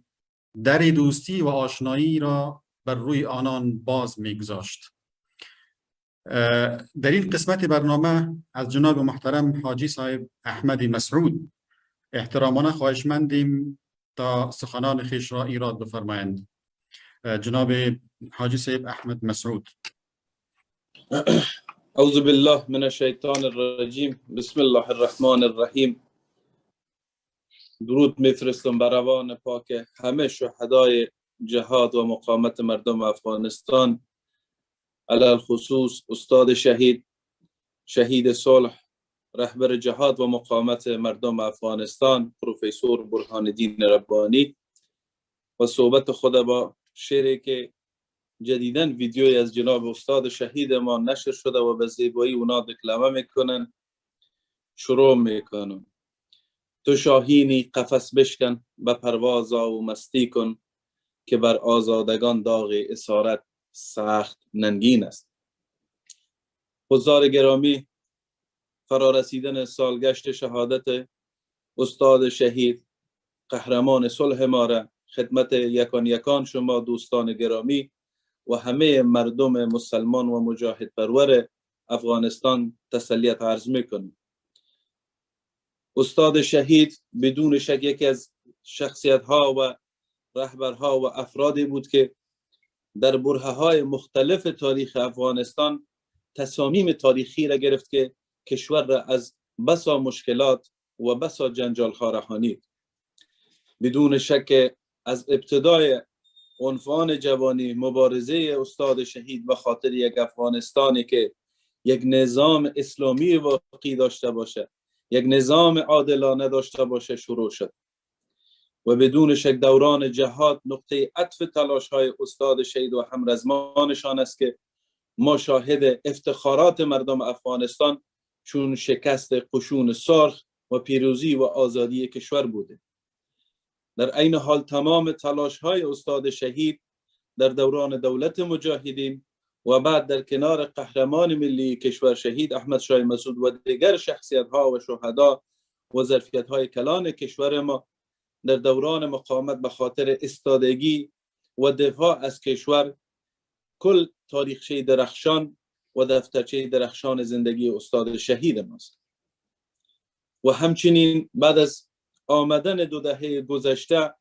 در دوستی و آشنایی را بر روی آنان باز می‌گذاشت. در این قسمت برنامه از جناب محترم حاجی صاحب احمد مسعود احترامانه خواهشمندیم تا سخنان خویش را ایراد بفرمایند. جناب حاجی صاحب احمد مسعود. اعوذ بالله من الشیطان الرجیم. بسم الله الرحمن الرحیم. درود میفرستم بر روان پاک همه شهدای جهاد و مقاومت مردم افغانستان، علل خصوص استاد شهید صلح، رهبر جهاد و مقاومت مردم افغانستان پروفسور برهان الدین ربانی. و صحبت خود با شعری که جدیداً ویدیوی از جناب استاد شهید ما نشر شده و به زیبایی اونا دکلمه میکنن شروع میکنن. تو شاهینی قفس بشکن به پرواز و مستی کن، که بر آزادگان داغ اسارت سخت ننگین است. حضار گرامی، فرارسیدن سالگشت شهادت استاد شهید قهرمان صلح ما را خدمت یکان یکان شما دوستان گرامی و همه مردم مسلمان و مجاهد پرور افغانستان تسلیت عرض میکنم. استاد شهید بدون شک یکی از شخصیت ها و رهبرها و افرادی بود که در برهه‌های مختلف تاریخ افغانستان تصامیم تاریخی را گرفت که کشور را از بسا مشکلات و بسا جنجال ها رهانید. بدون شک از ابتدای عنفوان جوانی مبارزه استاد شهید به خاطر یک افغانستانی که یک نظام اسلامی واقعی داشته باشه، یک نظام عادلانه داشته باشه شروع شد و بدون شک دوران جهاد نقطه عطف تلاش‌های استاد شهید و همرزمانشان است که ما شاهد افتخارات مردم افغانستان چون شکست قشون سرخ و پیروزی و آزادی کشور بوده. در عین حال تمام تلاش‌های استاد شهید در دوران دولت مجاهدین و بعد در کنار قهرمان ملی کشور شهید احمد شاه مسعود و دیگر شخصیت‌ها و شهدا و ظرفیت‌های کلان کشور ما در دوران مقاومت به خاطر استادگی و دفاع از کشور کل تاریخچه درخشان و دفترچه درخشان زندگی استاد شهید ماست. و همچنین بعد از آمدن 2 دهه گذشته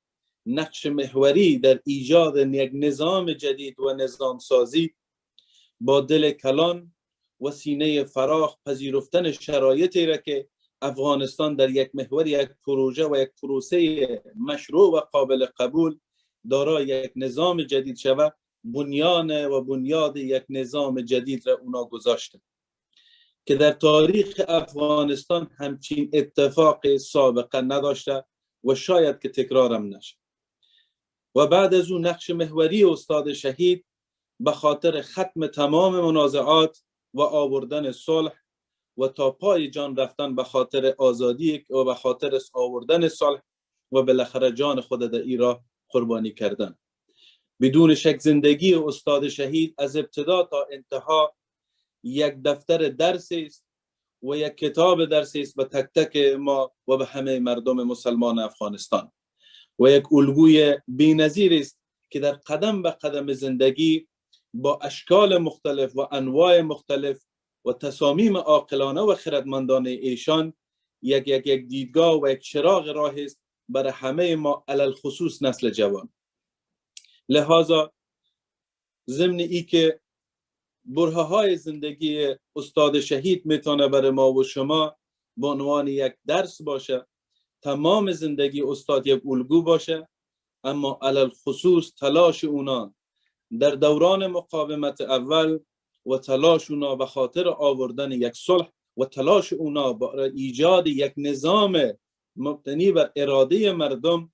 نقش محوری در ایجاد یک نظام جدید و نظام سازی با دل کلان و سینه فراخ پذیرفتن شرایطی را که افغانستان در یک محور یک پروژه و یک پروسه مشروع و قابل قبول دارای یک نظام جدید شود، بنیان و بنیاد یک نظام جدید را اونا گذاشته که در تاریخ افغانستان همچین اتفاق سابقه نداشته و شاید که تکرارم نشه. و بعد از اون نقش محوری استاد شهید به خاطر ختم تمام منازعات و آوردن صلح و تا پای جان رفتن به خاطر آزادی و به خاطر آوردن صلح و بالاخره جان خود در ایران قربانی کردن. بدون شک زندگی استاد شهید از ابتدا تا انتها یک دفتر درس است و یک کتاب درس است به تک تک ما و به همه مردم مسلمان افغانستان و یک الگوی بی‌نظیر است که در قدم به قدم زندگی با اشکال مختلف و انواع مختلف و تصامیم عاقلانه و خردمندانه ایشان یک دیدگاه و یک چراغ راه است برای همه ما، علل خصوص نسل جوان. لذا ضمن ای که برهه های زندگی استاد شهید میتونه برای ما و شما به عنوان یک درس باشه، تمام زندگی استاد یک الگو باشه، اما علل خصوص تلاش اونا در دوران مقاومت اول و تلاش اونا به خاطر آوردن یک صلح و تلاش اونا برای ایجاد یک نظام مبتنی بر اراده مردم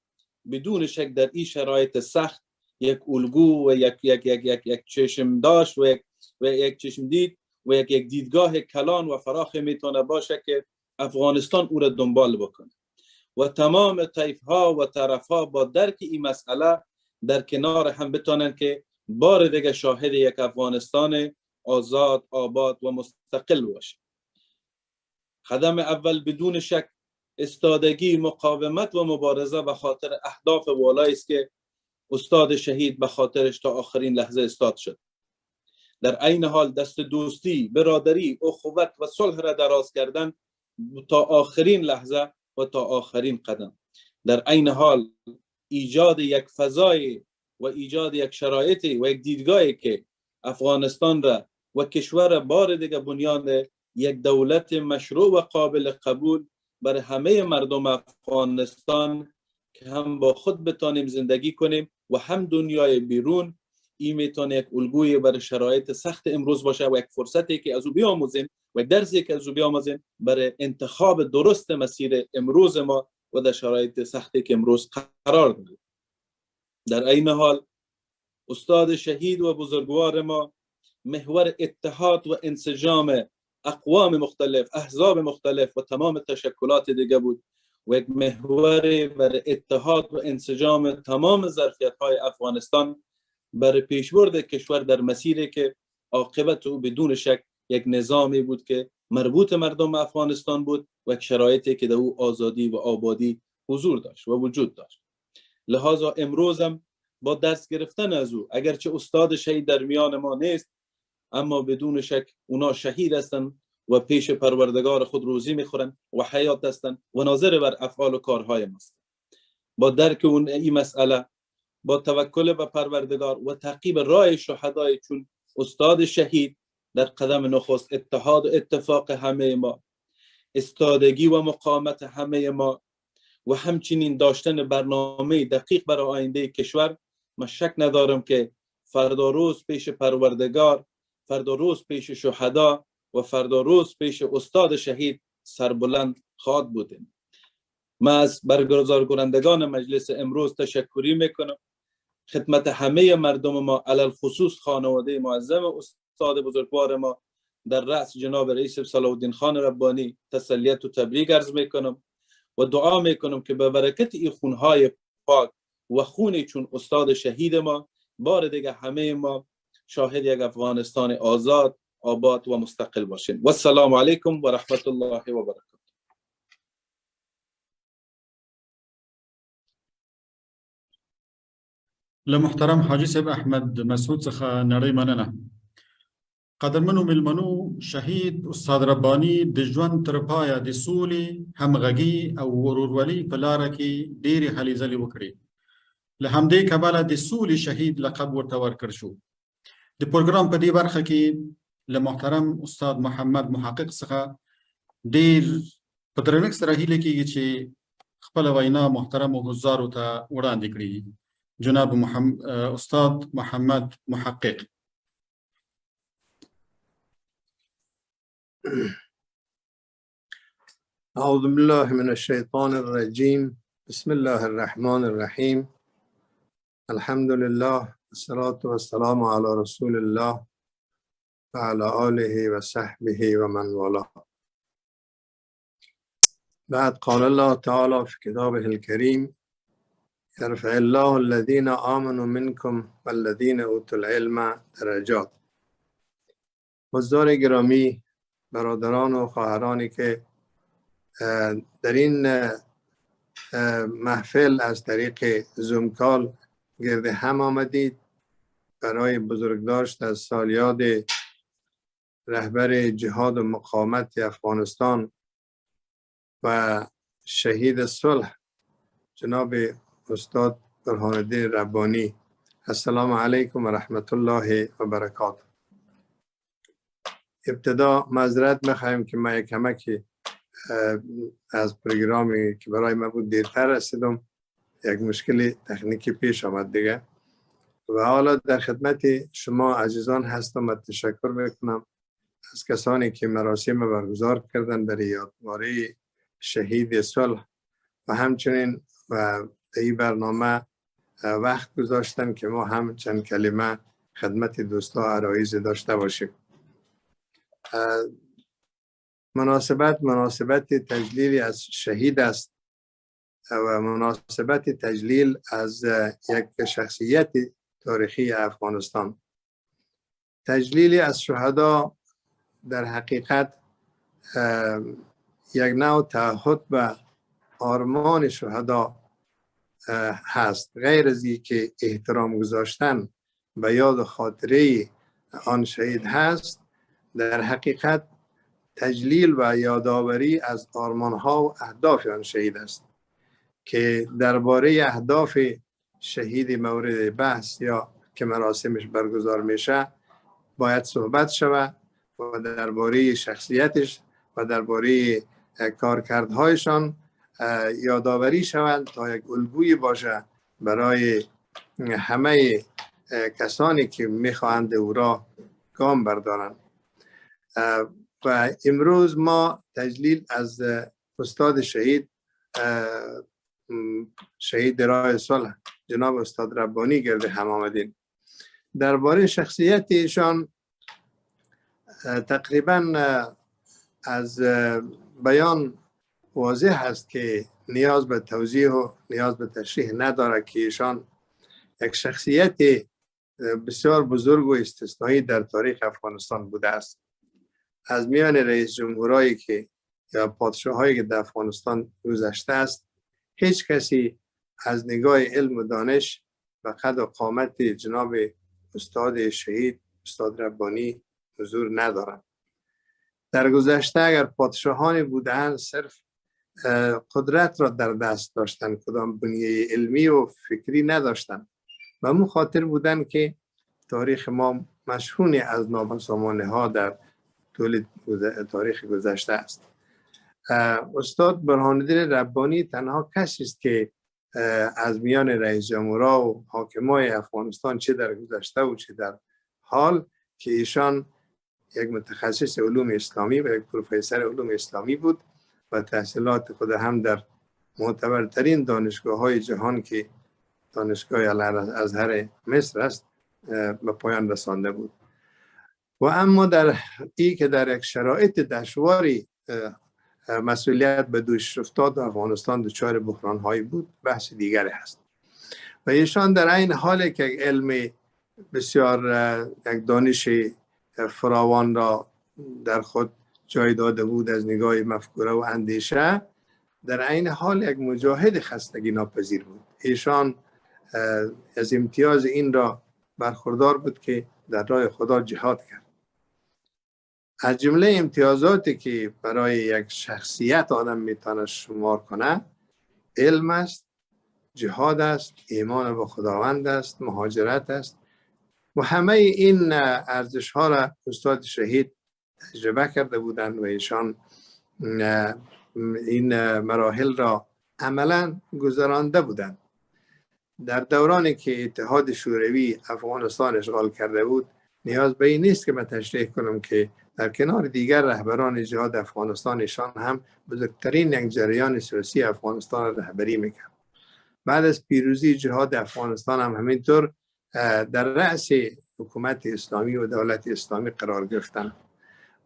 بدون شک در این شرایط سخت یک الگو و یک چشم داشت و یک چشم دید و یک دیدگاه کلان و فراخ میتونه باشه که افغانستان او را دنبال بکنه و تمام طیف‌ها و طرف‌ها با درک این مسئله در کنار هم بتونن که بار دیگه شاهد یک افغانستان آزاد، آباد و مستقل باشه. قدم اول بدون شک استادگی، مقاومت و مبارزه به خاطر اهداف والایی است که استاد شهید به خاطرش تا آخرین لحظه استاد شد. در عین حال دست دوستی، برادری، اخوت و صلح را دراز کردن تا آخرین لحظه و تا آخرین قدم. در عین حال ایجاد یک فضای و ایجاد یک شرایطی و یک دیدگاهی که افغانستان را و کشور را بار دیگه بنیان یک دولت مشروع و قابل قبول برای همه مردم افغانستان که هم با خود بتانیم زندگی کنیم و هم دنیای بیرون، این میتونه یک الگوی برای شرایط سخت امروز باشه و یک فرصتی که از او بیاموزیم و یک درسی که از او بیاموزیم برای انتخاب درست مسیر امروز ما و در شرایط سختی که امروز قرار داریم. در عین حال استاد شهید و بزرگوار ما محور اتحاد و انسجام اقوام مختلف، احزاب مختلف و تمام تشکلات دیگه بود و یک محور برای اتحاد و انسجام تمام ظرفیت‌های افغانستان برای پیشبرد کشور در مسیری که عاقبت او بدون شک یک نظامی بود که مربوط مردم افغانستان بود و یک شرایطی که در او آزادی و آبادی حضور داشت و وجود داشت. لذا امروز هم با درس گرفتن از او، اگرچه استاد شهید در میان ما نیست، اما بدون شک اونا شهید هستند و پیش پروردگار خود روزی میخورن و حیات هستند و ناظر بر افعال و کارهای ماست. با درک اون این مسئله، با توکل به پروردگار و تعقیب راه شهدای چون استاد شهید در قدم نخست اتحاد و اتفاق همه ما، استادگی و مقاومت همه ما و همچنین داشتن برنامه دقیق برای آینده کشور، من شک ندارم که فردا روز پیش پروردگار، فردا روز پیش شهدا و فردا روز پیش استاد شهید سربلند خواد بودیم. من از برگزار کنندگان مجلس امروز تشکری میکنم، خدمت همه مردم ما، علل خصوص خانواده معظم استاد بزرگوار ما در رأس جناب رئیس صلاح الدین خان ربانی تسلیت و تبریک عرض میکنم و دعا میکنم که به برکت این خونهای پاک و خونی چون استاد شهید ما بار دیگه همه ما شاهد یک افغانستان آزاد، آباد و مستقل باشیم. و السلام علیکم و رحمت الله و برکاته. لمحترم حاجی صاحب احمد مسعود څخه نړۍ مننه. قدرمنو ملمنو، شهید استاد ربانی د ژوند تر پایه د سولې، همغږي او ورورولۍ په لاره کې ډېرې هلې ځلې وکړې. له همدې کبله د سولې شهید لقب ورته ورکړ شو. د پروګرام په دې برخه کې له محترم استاد محمد محقق څخه ډېر په درنښت سره هیله کېږي چې خپله وینا محترمو حضارو ته وړاندې کړي. جناب استاد محمد محقق. أعوذ بالله من الشيطان الرجيم. بسم الله الرحمن الرحيم. الحمد لله والصلاة والسلام على رسول الله وعلى آله وصحبه ومن والاه. بعد قال الله تعالى في كتابه الكريم: يرفع الله الذين آمنوا منكم والذين أوتوا العلم درجات. حضار گرامی، برادران و خواهرانی که در این محفل از طریق زوم کال گرد هم آمدید برای بزرگداشت از سالیاد رهبر جهاد و مقاومت افغانستان و شهید صلح جناب استاد برهان الدین ربانی. السلام علیکم و رحمت الله و برکاته. ابتدا معذرت میخوایم که من کمکی از پروگرامی که برای من بود دیرتر رسیدم، یک مشکل تکنیکی پیش آمد دیگه. و حالا در خدمت شما عزیزان هستم و تشکر میکنم از کسانی که مراسم برگزار کردن برای یادگاری شهید صلح و همچنین و این برنامه وقت گذاشتن که ما هم چند کلمه خدمت دوستا عرایض داشته باشیم. مناسبت تجلیل از شهید است و مناسبت تجلیل از یک شخصیت تاریخی افغانستان. تجلیل از شهدا در حقیقت یک نوع تعهد به آرمان شهدا هست. غیر از که احترام گذاشتن به یاد و خاطره آن شهید هست، در حقیقت تجلیل و یادآوری از آرمان‌ها و اهداف آن شهید است که درباره اهداف شهید مورد بحث یا که مراسمش برگزار میشه باید صحبت شود و درباره شخصیتش و درباره کارکردهایشان یادآوری شود تا یک الگویی باشه برای همه کسانی که میخواهند او را گام بردارند. و امروز ما تجلیل از استاد شهید راه صلح جناب استاد ربانی گرد هم آمدیم. درباره شخصیت ایشان تقریبا از بیان واضح است که نیاز به توضیح و نیاز به تشریح نداره که ایشان یک شخصیت بسیار بزرگ و استثنایی در تاریخ افغانستان بوده است. از میان رئیس جمهورایی که یا پادشاهایی که در افغانستان گذشته است، هیچ کسی از نگاه علم و دانش و قد و قامت جناب استاد شهید استاد ربانی حضور ندارند. در گذشته اگر پادشاهانی بودند صرف قدرت را در دست داشتند، کدام بنیه علمی و فکری نداشتند و مو خاطر بودند که تاریخ ما مشهونی از نابسامانی ها در طول تاریخ گذشته است. استاد برهان الدین ربانی تنها کسی است که از میان رئیس جمهورها و حاکمای افغانستان چه در گذشته و چه در حال که ایشان یک متخصص علوم اسلامی و یک پروفسور علوم اسلامی بود و تحصیلات خود هم در معتبرترین دانشگاه های جهان که دانشگاه الازهر مصر است به پایان رسانده بود. و اما در این که در یک شرایط دشواری مسئولیت به دوش افتاد و افغانستان دچار بحران هایی بود، بحث دیگری هست. و ایشان در این حال که یک علم بسیار، یک دانش فراوان را در خود جای داده بود از نگاه مفکوره و اندیشه، در این حال یک مجاهد خستگی ناپذیر بود. ایشان از امتیاز این را برخوردار بود که در راه خدا جهاد کرد. از جمله امتیازاتی که برای یک شخصیت آدم میتونه شمار کنه، علم است، جهاد است، ایمان به خداوند است، مهاجرت است و همه این ارزش ها را استاد شهید تجربه کرده بودند و ایشان این مراحل را عملا گذرانده بودند. در دورانی که اتحاد شوروی افغانستان اشغال کرده بود، نیاز به این نیست که من تشریح کنم که در کنار دیگر رهبران جهاد افغانستان، ایشان هم بزرگترین یک جریان سیاسی افغانستان را رهبری میکرد. بعد از پیروزی جهاد افغانستان هم همینطور در رأس حکومت اسلامی و دولت اسلامی قرار گرفتند.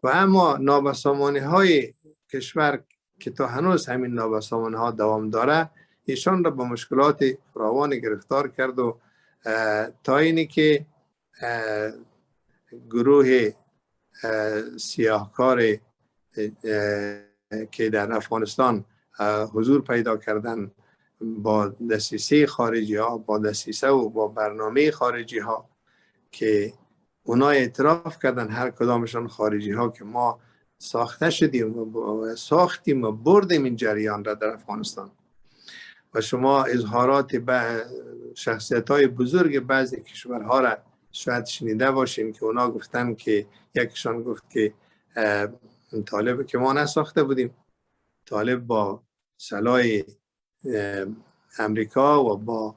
و اما نابسامانی های کشور که تا هنوز همین نابسامانی ها دوام داره، ایشان را به مشکلات فراوان گرفتار کرد و تا اینی که گروه سیاهکار که در افغانستان حضور پیدا کردن با دسیسه خارجی ها، با دسیسه و با برنامه خارجی ها که اونا اعتراف کردن هر کدامشان خارجی ها که ما ساخته شدیم و ساختیم و بردیم این جریان را در افغانستان. و شما اظهارات به شخصیت های بزرگ بعضی کشورها را شاید شنیده باشیم که اونا گفتن که یکشان گفت که طالب که ما نساخته بودیم، طالب با سلاح امریکا و با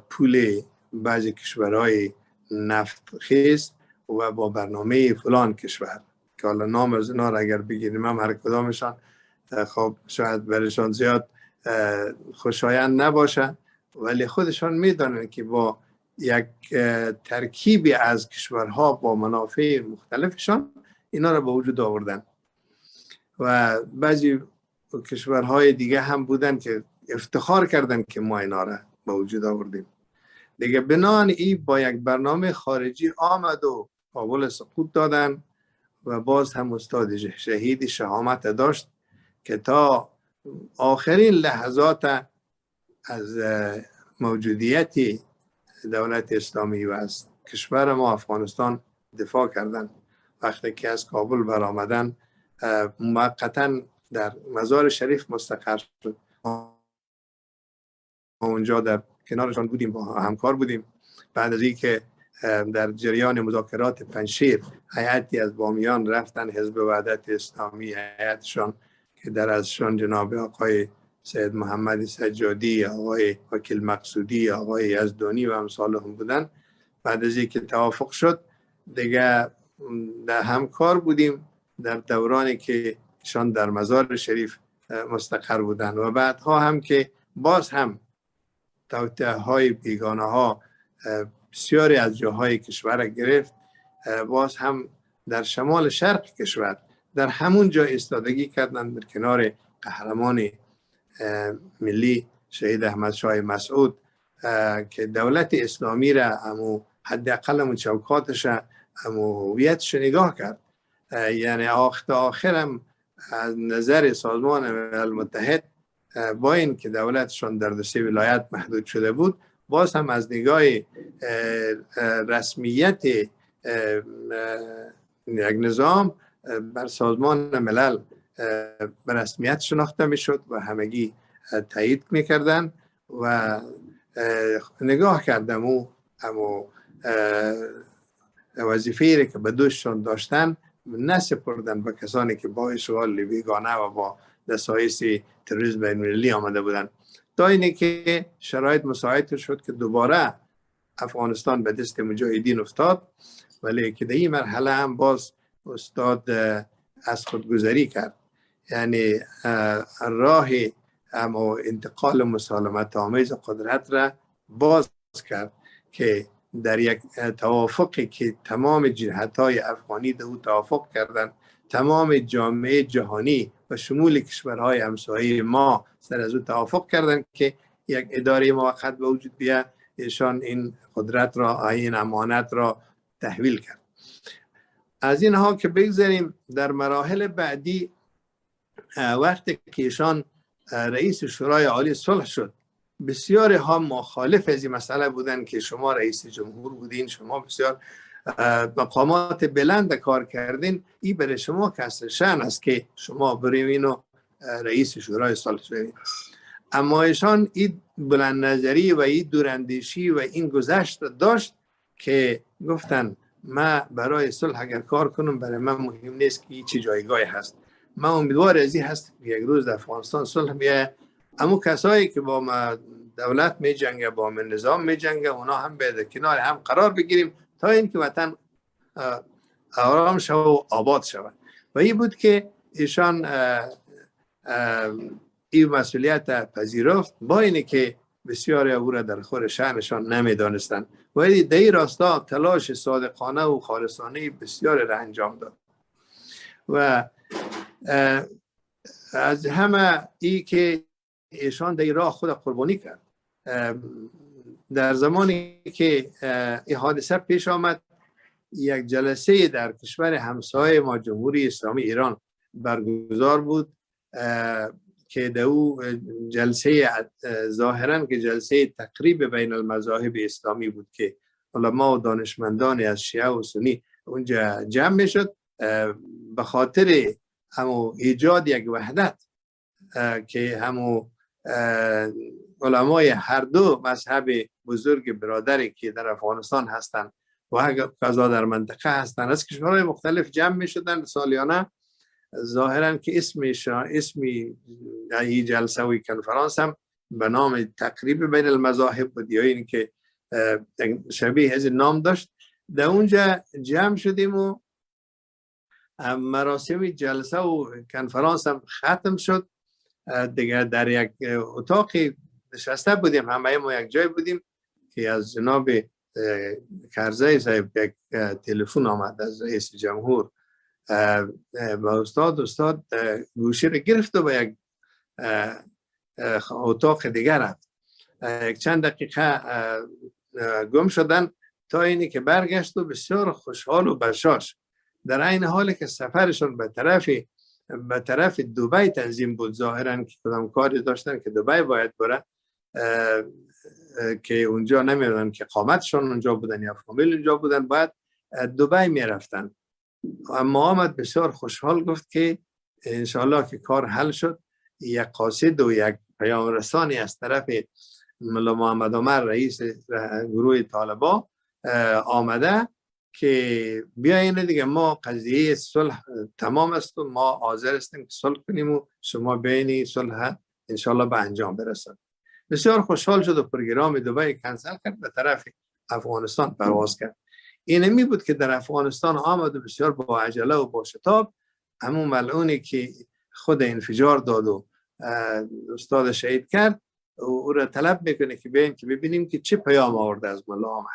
پول بعضی کشورهای نفت خیز و با برنامه فلان کشور که حالا نام از اینا را اگر بگیریم هم هر کدامشان خب شاید برشان زیاد خوشایند نباشه، ولی خودشان میدانند که با یک ترکیبی از کشورها با منافع مختلفشان اینا را به وجود آوردن. و بعضی کشورهای دیگه هم بودن که افتخار کردن که ما اینا را به وجود آوردیم. دیگه بنان ای با یک برنامه خارجی آمد و کابل سقوط دادن و باز هم استاد شهید شهامت داشت که تا آخرین لحظات از موجودیت دولت اسلامی و از کشور ما افغانستان دفاع کردن. وقتی که از کابل برآمدن موقتا در مزار شریف مستقر شد. اونجا در کنارشان بودیم، با همکار بودیم. بعد از اینکه در جریان مذاکرات پنجشیر هیئتی از بامیان رفتن حزب وحدت اسلامی، هیئتشان که در ازشان جناب آقای سید محمد سجادی، آقای وکیل مقصودی، آقای یزدانی و امثالهم بودن. بعد از اینکه توافق شد دیگه در همکار بودیم در دورانی که شان در مزار شریف مستقر بودن و بعدها هم که باز هم توطئه های بیگانه ها بسیاری از جاهای کشور گرفت، باز هم در شمال شرق کشور در همون جا ایستادگی کردن در کنار قهرمان ملی شهید احمد شاه مسعود که دولت اسلامی را امو حداقل چوکاتش امو هویتش نگاه کرد. یعنی آخرم از نظر سازمان ملل متحد با این که دولتشان در 2 ولایت محدود شده بود، باز هم از نگاه رسمیت یک نظام بر سازمان ملل به رسمیت شناخته می شد و همگی تایید می کردن و نگاه کردم امو وظیفه‌ای که به دوششان داشتن نسپردن به کسانی که با اشغال بیگانه و با دسایس تروریسم بین‌المللی آمده بودند، تا اینه که شرایط مساعد شد که دوباره افغانستان به دست مجاهدین افتاد. ولی که در این مرحله هم باز استاد از خودگذری کرد. یعنی راه اما انتقال مسالمت آمیز قدرت را باز کرد که در یک توافقی که تمام جهت‌های افغانی در او توافق کردند، تمام جامعه جهانی و شمول کشورهای همسایه ما سر از او توافق کردند که یک اداره موقت به وجود بیاد، ایشان این قدرت را، این امانت را تحویل کرد. از اینها که بگذاریم، در مراحل بعدی وقتی که ایشان رئیس شورای عالی صلح شد، بسیار ها مخالف از این مسئله بودن که شما رئیس جمهور بودین، شما بسیار مقامات بلند کار کردین، این برای شما کسر شأن است که شما بروین و رئیس شورای صلح شوید. اما ایشان این بلند نظری و این دوراندیشی و این گذشت داشت که گفتن ما برای صلح اگر کار کنم برای من مهم نیست که چه جایگاهی هست، من امیدوار از این هست که یک روز در افغانستان صلح بیاید. اما کسایی که با ما دولت می جنگه، با ما نظام می جنگه، اونا هم باید کنار هم قرار بگیریم تا اینکه وطن آرام شود و آباد شود. و این بود که ایشان این مسئولیت پذیرفت، با اینه که بسیاری او را در خور شأنشان نمی دانستند. و در این راستا تلاش صادقانه و خالصانه بسیار را انجام داد. و از همه ای که ایشان در راه خود قربانی کرد. در زمانی که این حادثه پیش آمد، یک جلسه در کشور همسایه ما جمهوری اسلامی ایران برگزار بود که در او جلسه ظاهراً که جلسه تقریب بین المذاهب اسلامی بود که علما و دانشمندان از شیعه و سنی اونجا جمع می شد به خاطر همو ایجاد یک وحدت که همو علمای هر دو مذهب بزرگ برادری که در افغانستان هستند و کذا در منطقه هستند از کشورهای مختلف جمع می شدن سالیانه. ظاهرا که اسمی این جلسه و کنفرانس هم به نام تقریب بین المذاهب بود، یا این که شبیه از نام داشت. در اونجا جمع شدیم و مراسم جلسه و کنفرانس هم ختم شد. دیگه در یک اتاقی نشسته بودیم، همه ما یک جای بودیم که از جناب کرزی صاحب یک تلفن آمد از رئیس جمهور و استاد گوشی رو گرفت و به یک اتاق دیگر رفت. یک چند دقیقه گم شدن تا اینی که برگشت و بسیار خوشحال و بشاش، در این حالی که سفرشون به طرف دبی تنظیم بود. ظاهرا که کدام کاری داشتن که دبی باید بره که اونجا نمیدونن که قامتشون اونجا بودن یا فامیل اونجا بودن، باید دبی میرفتن. اما آمد بسیار خوشحال، گفت که انشاءالله که کار حل شد. یک قاصد و یک پیام رسانی از طرف ملا محمد عمر رئیس گروه طالبان آمده که بیاین دیگه، ما قضیه صلح تمام است و ما حاضر هستیم که صلح کنیم و شما بیاین صلح انشاءالله به انجام برسد. بسیار خوشحال شد و پروگرام دبی کنسل کرد، به طرف افغانستان پرواز کرد. اینمی بود که در افغانستان آمد و بسیار با عجله و با شتاب همون ملعونی که خود انفجار داد و استاد شهید کرد او را طلب میکنه که بیاین که ببینیم که چه پیام آورده از ملا عمر.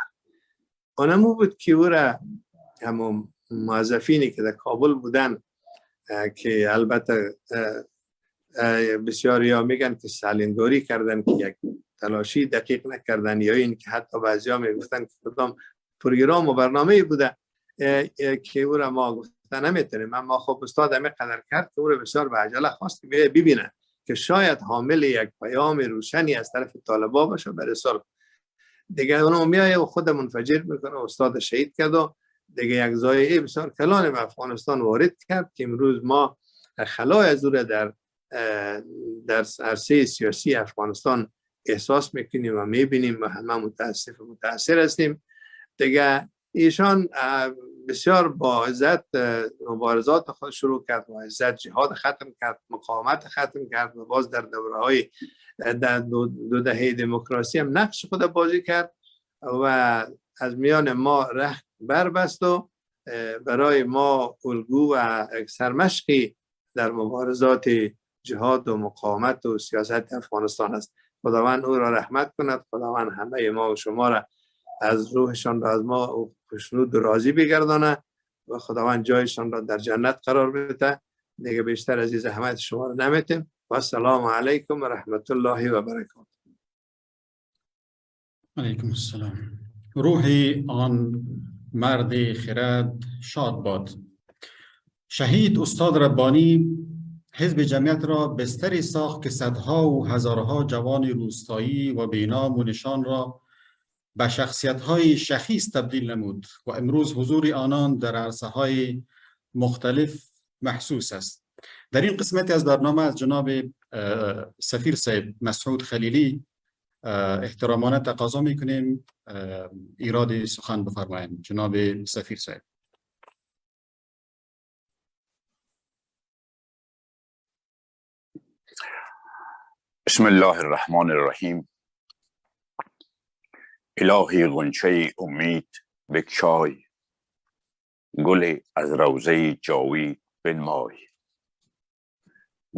اونمو بود که او را همون موظفینی که در کابل بودن که البته بسیاری ها میگن که سالنگاری کردن که یک تلاشی دقیق نکردن، یا این که حتی بعضی ها میگفتن که کدام پروگرام و برنامه بوده که او را ما گفتن نمیتونیم. اما خب استاد همه قدر کرد که او را بسیار به عجله خواست که ببینن که شاید حامل یک پیام روشنی از طرف طالبان باشه برای صلح. دیگه اونو میایه و خود منفجر میکنه و استاد شهید کرد و دیگه یک ضایعه بسیار کلان به افغانستان وارد کرد که امروز ما خلای از او را در عرصه سیاسی افغانستان احساس میکنیم و میبینیم و همه متاثر هستیم. دیگه ایشان بسیار با عزت مبارزات خود شروع کرد، با عزت جهاد ختم کرد، مقاومت ختم کرد و باز در دوره‌های در دو دهه دموکراسی هم نقش خود بازی کرد و از میان ما ره بربست و برای ما الگو و سرمشقی در مبارزات جهاد و مقاومت و سیاست افغانستان است. خداوند او را رحمت کند. خداوند همه ما و شما را از روحشان را از ما خوشنود و راضی بگردانه و خداوند جایشان را در جنت قرار بده. دیگه بیشتر از این زحمت شما را نمیتیم. و السلام علیکم و رحمت الله و برکاته. علیکم السلام. روحی آن مرد خرد شاد باد. شهید استاد ربانی حزب جمعیت را بستری ساخت که صدها و هزارها جوان روستایی و بینام و نشان را به شخصیت‌های شخیص تبدیل نمود و امروز حضور آنان در عرصه‌های مختلف محسوس است. در این قسمتی از برنامه از جناب سفیر صاحب مسعود خلیلی احترامانه تقاضا می‌کنیم ایراد سخن بفرمایید. جناب سفیر صاحب. بسم الله الرحمن الرحیم. الهی غنچه امید بگشای، گل از روضه جاوید بنمای.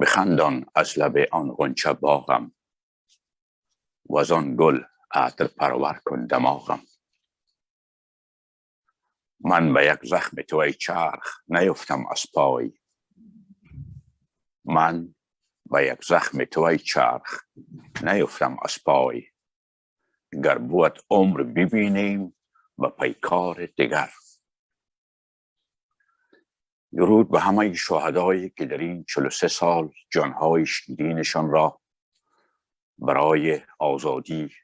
بخندان از لب آن غنچه باغم، و از آن گل عطر پرور کن دماغم. من به یک زخم تو ای چرخ نیفتم از پای، من به یک زخم تو ای چرخ نیفتم از پای. گر بود عمر ببینیم به پیکار دیگر. درود به همه شهدایی که در این 43 سال جانهای شیرینشان را برای آزادی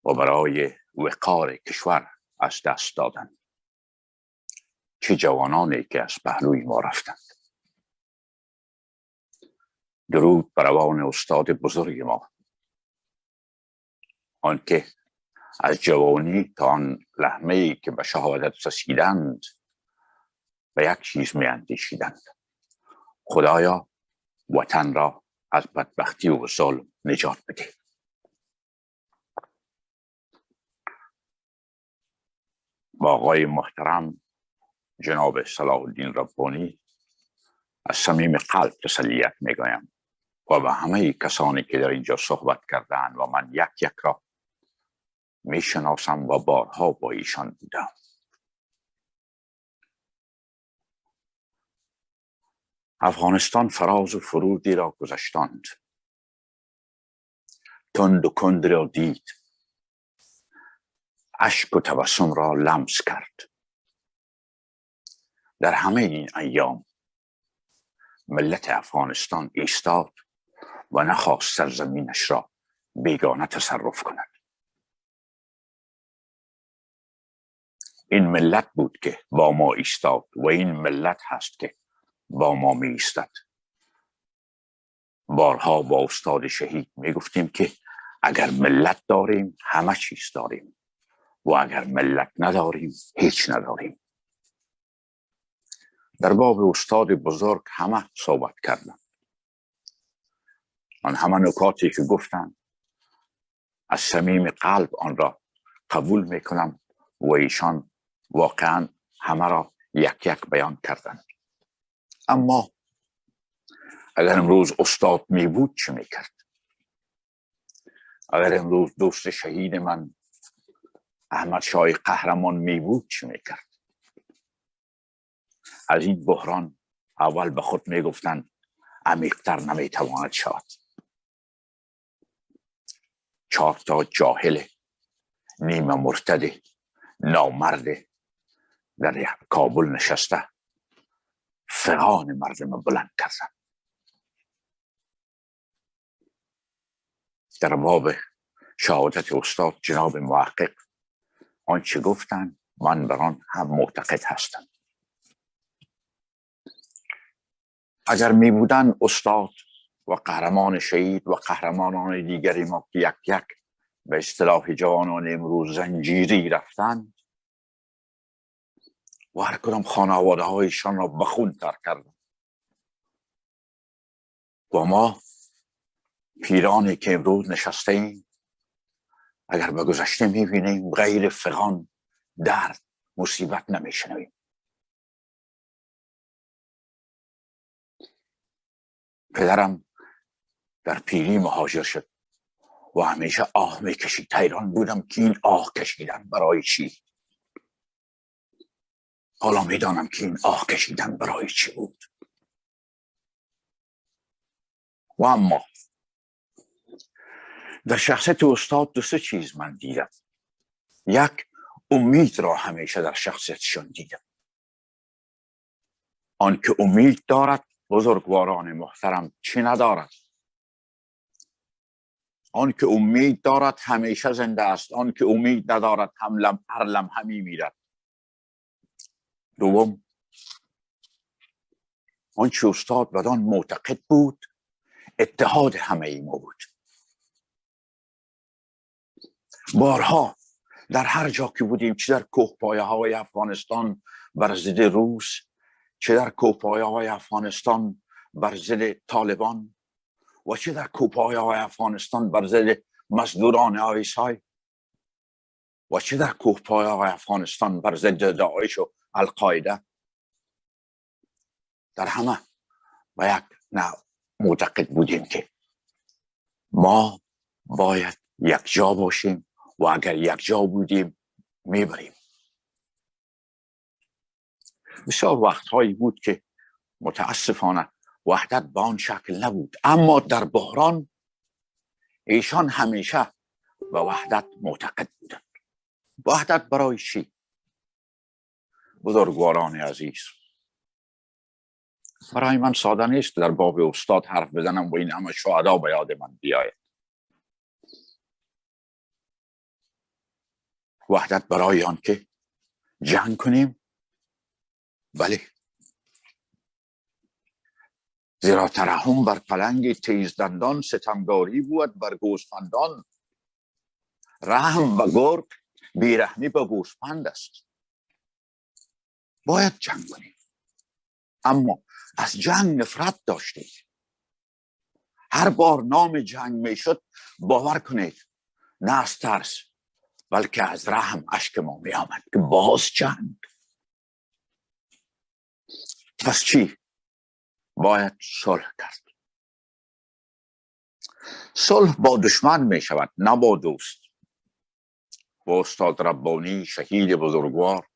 و برای وقار کشور از دست دادند. چه جوانانی که از پهلوی ما رفتند. درود بر روان استاد بزرگ ما، آنکه از جوانی تا آن لحظه‌ای که به شهادت رسیدند به یک چیز می اندیشیدند: خدایا وطن را از بدبختی و ظلم نجات بده. با آقای محترم جناب صلاح الدین ربانی از صمیم قلب تسلیت می گویم و به همه کسانی که در اینجا صحبت کردند و من یک یک را می شناسم و بارها با ایشان بودم. افغانستان فراز و فرودی را گذشتاند، تند و کند را دید، اشک و تبسم را لمس کرد. در همه این ایام ملت افغانستان ایستاد و نخواست سرزمینش را بیگانه تصرف کند. این ملت بود که با ما ایستاد و این ملت هست که با ما می ایستد. بارها با استاد شهید می گفتیم که اگر ملت داریم همه چیز داریم و اگر ملت نداریم هیچ نداریم. در باب استاد بزرگ همه صحبت کردن. من همه نکاتی که گفتن از صمیم قلب آن را قبول می کنم و ایشان واقعا همه را یک یک بیان کردن. اما اگر امروز استاد می بود چه می کرد؟ اگر امروز دوست شهید من احمد شاه قهرمان می بود چه می کرد؟ از این بحران اول به خود می گفتند عمیق‌تر نمی تواند شد. 4 تا جاهل نیمه مرتد نامرد در کابل نشسته فغان مردم بلند کردن. در باب شهادت استاد جناب محقق آنچه گفتن من بر آن هم معتقد هستم. اگر می بودن استاد و قهرمان شهید و قهرمانان دیگری ما که یک یک به اصطلاح جوانان امروز زنجیری رفتن و هر کدام خانواده هایشان را به خون تر کردن و ما پیرانی که امروز نشسته ایم اگر به گذشته میبینیم غیر فغان درد مصیبت نمیشنویم. پدرم در پیری مهاجر شد و همیشه آه میکشید. حیران بودم که این آه کشیدن برای چی؟ حالا میدانم که این آه کشیدن برای چی بود. و اما در شخصیت استاد دو سه چیز من دیدم. یک، امید را همیشه در شخصیتشان دیدم. آن که امید دارد بزرگواران محترم چی ندارد؟ آن که امید دارد همیشه زنده است. آن که امید ندارد هر لمحه میمیرد. دوم، آنچه استاد بدان معتقد بود اتحاد همه ما بود. بارها در هر جا که بودیم، چه در کوهپایه های افغانستان بر ضد روس، چه در کوهپایه های افغانستان بر ضد طالبان و چه در کوهپایه های افغانستان بر ضد مزدوران آیسای و چه در کوهپایه های افغانستان بر ضد داعش و القاعده، در همه و یک معتقد بودیم که ما باید یک جا باشیم و اگر یک جا بودیم میبریم. بسیار وقتهایی بود که متاسفانه وحدت به آن شکل نبود، اما در بحران ایشان همیشه به وحدت معتقد بودند. وحدت برای چی؟ بزرگواران عزیز، برای من ساده نیست در باب استاد حرف بزنم و این همه شهدا به یاد من بیاید. وحدت برای آن که جنگ کنیم، بله، زیرا ترحم بر پلنگ تیز دندان، ستمگاری بود بر گوسفندان. رحم به گرگ، بیرحمی به گوسفند است. باید جنگ کنیم، اما از جنگ نفرت داشتیم. هر بار نام جنگ میشد باور کنید نه از ترس بلکه از رحم اشک ما می آمد که باز جنگ. پس چی؟ باید صلح کرد. صلح با دشمن می شود نه با دوست. با استاد ربانی شهید بزرگوار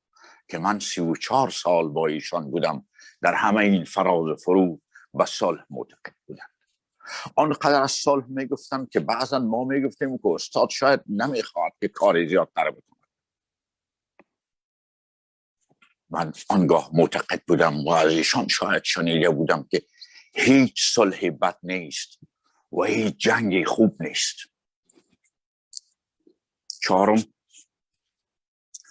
که من 34 سال با ایشان بودم، در همه این فراز و فرود به صلح معتقد بودم. آنقدر از صلح میگفتن که بعضا ما میگفتیم که استاد شاید نمیخواد که کاری زیادتر بکنه. من آنگاه معتقد بودم و از ایشان شاید شنیده بودم که هیچ صلح بد نیست و هیچ جنگی خوب نیست. چهارم،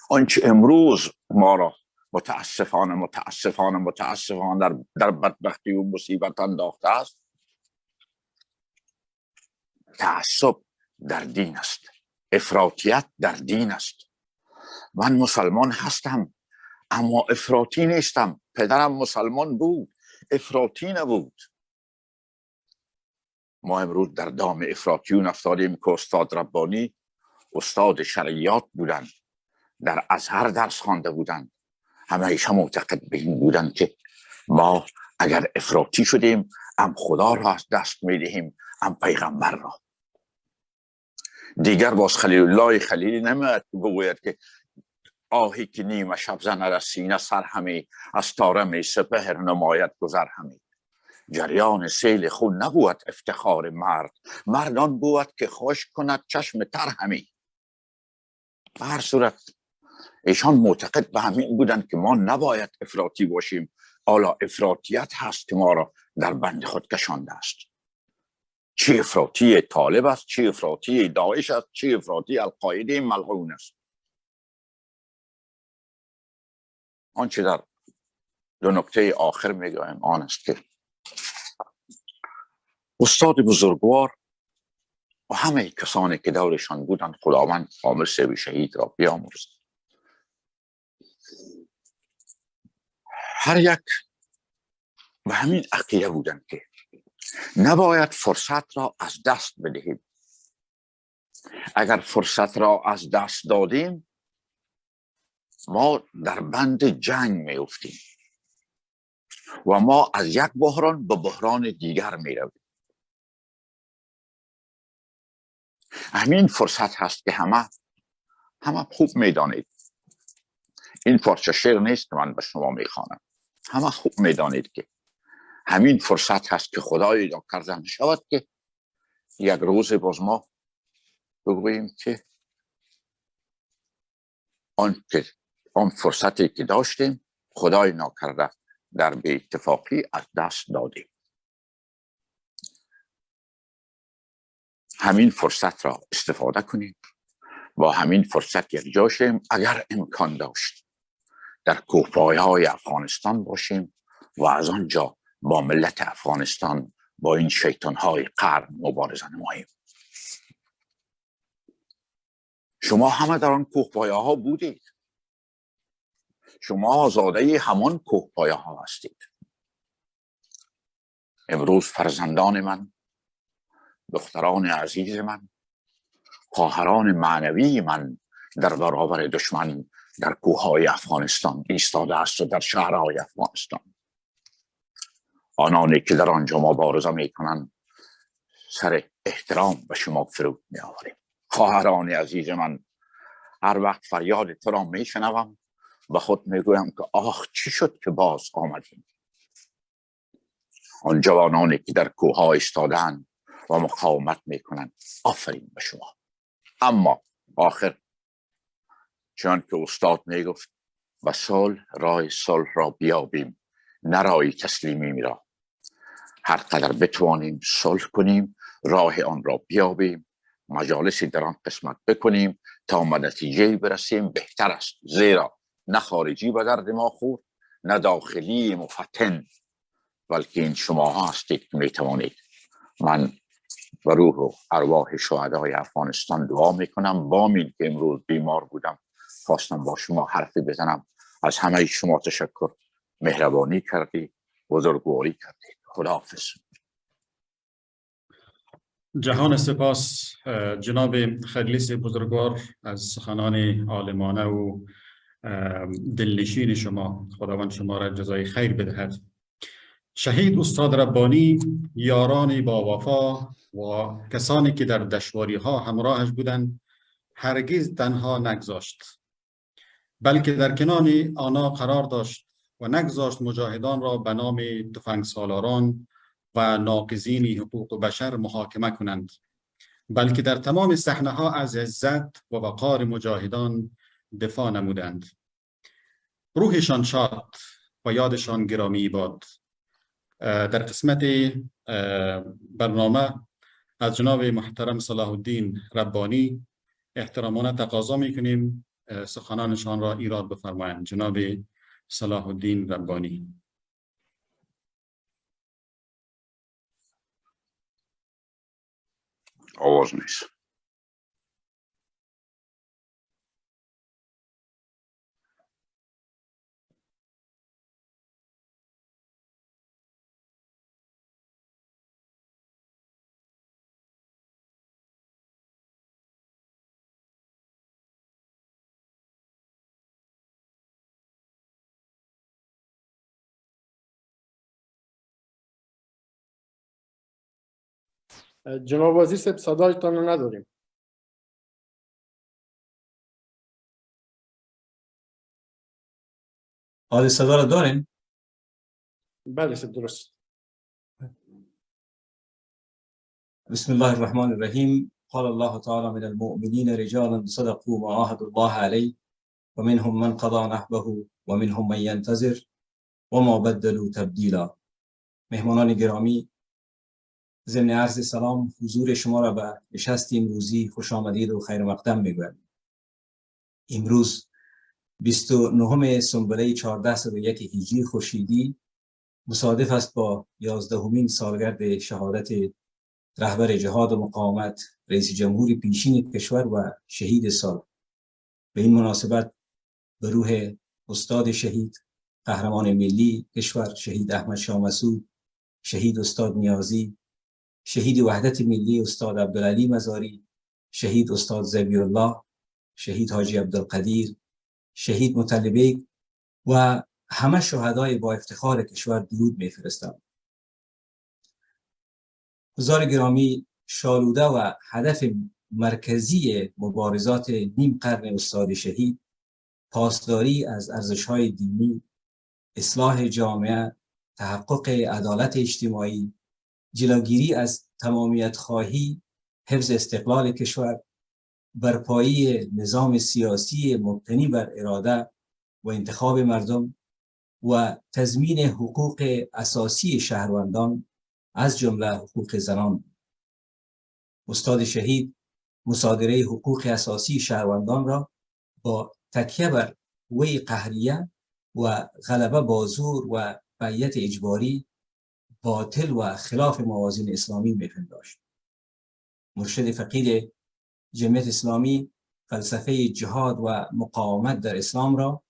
آنچه امروز ما را متاسفانه در بدبختی و مصیبت انداخته است، تعصب در دین است، افراطیت در دین است. من مسلمان هستم اما افراطی نیستم. پدرم مسلمان بود، افراطی نبود. ما امروز در دام افراطیون افتادیم که استاد ربانی استاد شرعیات بودند، در ازهر درس خوانده بودند، همیشه معتقد به این بودند که ما اگر افراطی شدیم هم خدا را از دست میدهیم هم پیغمبر را. دیگر باز خلیل الله خلیلی نمیاد بگوید که آهی که نیمه شب زند از سینه سر همی، از طارم سپهر نماید گذر همی. جریان سیل خون نبود افتخار مرد، مردان بود که خوش کند چشم تر همی. به هر صورت ایشان معتقد به همین بودند که ما نباید افراطی باشیم. حالا افراطیت هست که ما را در بند خود کشانده است. چی افراطی طالب است، چی افراطی داعش است، چی افراطی القاعده ملعون است. آنچه در دو نکته آخر میگویم آن است که استاد بزرگوار و همه کسانی که دورشان بودند، خداوند عامر سیب شهید را بیامرزد، هر یک و همین عقیده بودند که نباید فرصت را از دست بدهیم. اگر فرصت را از دست دادیم ما در بند جنگ می افتیم. و ما از یک بحران به بحران دیگر می رویم. همین فرصت هست که همه خوب می دانید. این پارچه شعر نیست که من به شما می خوانم. همه خوب می دانید که همین فرصت هست که خدای را کرده می شود که یک روز باز ما بگوییم که آن فرصتی که داشتیم خدای ناکرده در بی اتفاقی از دست دادیم. همین فرصت را استفاده کنیم. با همین فرصت یک جا شیم. اگر امکان داشت در کوهپایه‌های افغانستان باشیم و از آنجا با ملت افغانستان با این شیطان‌های قرن مبارزه نماییم. شما همه در آن کوهپایه‌ها بودید. شما آزاده همان کوهپایه‌ها هستید. امروز فرزندان من، دختران عزیز من، خواهران معنوی من در برابر دشمن در کوههای افغانستان ایستاده است و در شهرهای افغانستان. آنانی که در آنجا مبارزه میکنند سر احترام به شما فرود می آوریم. خواهران عزیز من، هر وقت فریاد تو را میشنوم به خود میگویم که آخ چی شد که باز آمدیم. آن جوانانی که در کوهها ایستادند و مقاومت میکنند، آفرین به شما. اما آخر چون که استاد میگفت به صلح راه صلح را بیابیم، نه راه تسلیمی را. هر قدر بتوانیم صلح کنیم، راه آن را بیابیم، مجالسی در آن قسمت بکنیم تا به نتیجه برسیم بهتر است. زیرا نه خارجی به درد ما خورد، نه داخلی مفتن، بلکه این شما هستید که میتوانید. من به روح و ارواح شهدای افغانستان دعا میکنم. بامید که امروز بیمار بودم خواستم با شما حرفی بزنم. از همه شما تشکر. مهربانی کردید، بزرگواری کردید. خداحافظ. جهان سپاس جناب خلیس بزرگوار از سخنان عالمانه و دلنشین شما. خداوند شما را جزای خیر بدهد. شهید استاد ربانی یارانی با وفا و کسانی که در دشواری ها همراهش بودند هرگز تنها نگذاشت، بلکه در کنار آنها قرار داشت و نگذاشت مجاهدان را به نام تفنگ سالاران و ناقضین حقوق بشر محاکمه کنند، بلکه در تمام صحنه ها از عزت و وقار مجاهدان دفاع نمودند. روحشان شاد و یادشان گرامی باد. در قسمت برنامه از جناب محترم صلاح الدین ربانی احترامانه تقاضا میکنیم سخنانشان را ایراد بفرمایند. جناب صلاح الدین ربانی. آواز نیست. جناب وزیر صاحب صدایتان رو نداریم. حال صدا رو داریم؟ بله صاحب درست. بسم الله الرحمن الرحیم. قال الله تعالی من المؤمنین رجالا صدقوا ما عاهدوا الله علیه و منهم من قضى نحبه و منهم من ينتظر و ما بدلوا تبدیلا. مهمانان گرامی، ضمن عرض سلام حضور شما را به نشست امروزی خوش آمدید و خیر مقدم میگویم. امروز 29 سنبله 1401 هجری خورشیدی مصادف است با 11مین سالگرد شهادت رهبر جهاد و مقاومت رئیس جمهور پیشین کشور و شهید سال. به این مناسبت به روح استاد شهید، قهرمان ملی کشور شهید احمد شاه مسعود، شهید استاد نیازی، شهید وحدت ملی استاد عبدالعلی مزاری، شهید استاد ظبی‌الله، شهید حاجی عبدالقدیر، شهید مطلبی و همه شهدای با افتخار کشور درود میفرستم. حضار گرامی، شالوده و هدف مرکزی مبارزات نیم قرن استاد شهید پاسداری از ارزش‌های دینی، اصلاح جامعه، تحقق عدالت اجتماعی، جلوگیری از تمامیت خواهی، حفظ استقلال کشور، برپایی نظام سیاسی مبتنی بر اراده و انتخاب مردم و تضمین حقوق اساسی شهروندان از جمله حقوق زنان. استاد شهید مصادره حقوق اساسی شهروندان را با تکیه بر قوه قهریه و غلبه با زور و بیعت اجباری باطل و خلاف موازین اسلامی می‌پنداشت. مرشد فقید جمعیت اسلامی فلسفه جهاد و مقاومت در اسلام را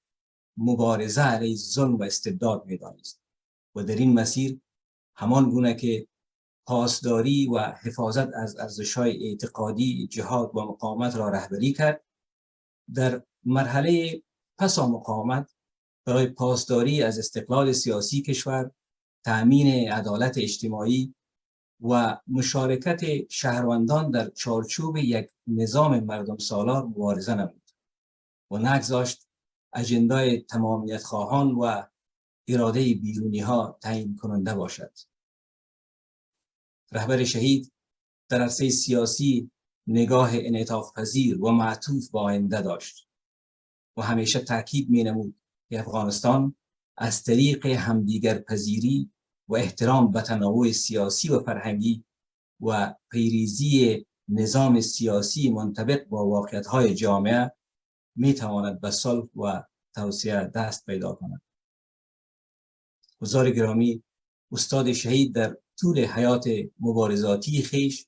مبارزه علیه ظلم و استبداد می‌دانست و در این مسیر همان گونه که پاسداری و حفاظت از ارزش‌های اعتقادی جهاد و مقاومت را رهبری کرد، در مرحله پسا مقاومت برای پاسداری از استقلال سیاسی کشور، تأمین عدالت اجتماعی و مشارکت شهروندان در چارچوب یک نظام مردم سالار مبارزه نمود و نگذاشت اجندای تمامیت خواهان و اراده بیرونی ها تعیین کننده باشد. رهبر شهید در عرصه سیاسی نگاه انعطاف پذیر و معطوف به آینده داشت و همیشه تاکید می نمود که افغانستان از طریق همدیگر پذیری و احترام به تنوع سیاسی و فرهنگی و پیریزی نظام سیاسی منطبق با واقعیت‌های جامعه می تواند به صلح و توسعه دست پیدا کند. حضار گرامی، استاد شهید در طول حیات مبارزاتی خیش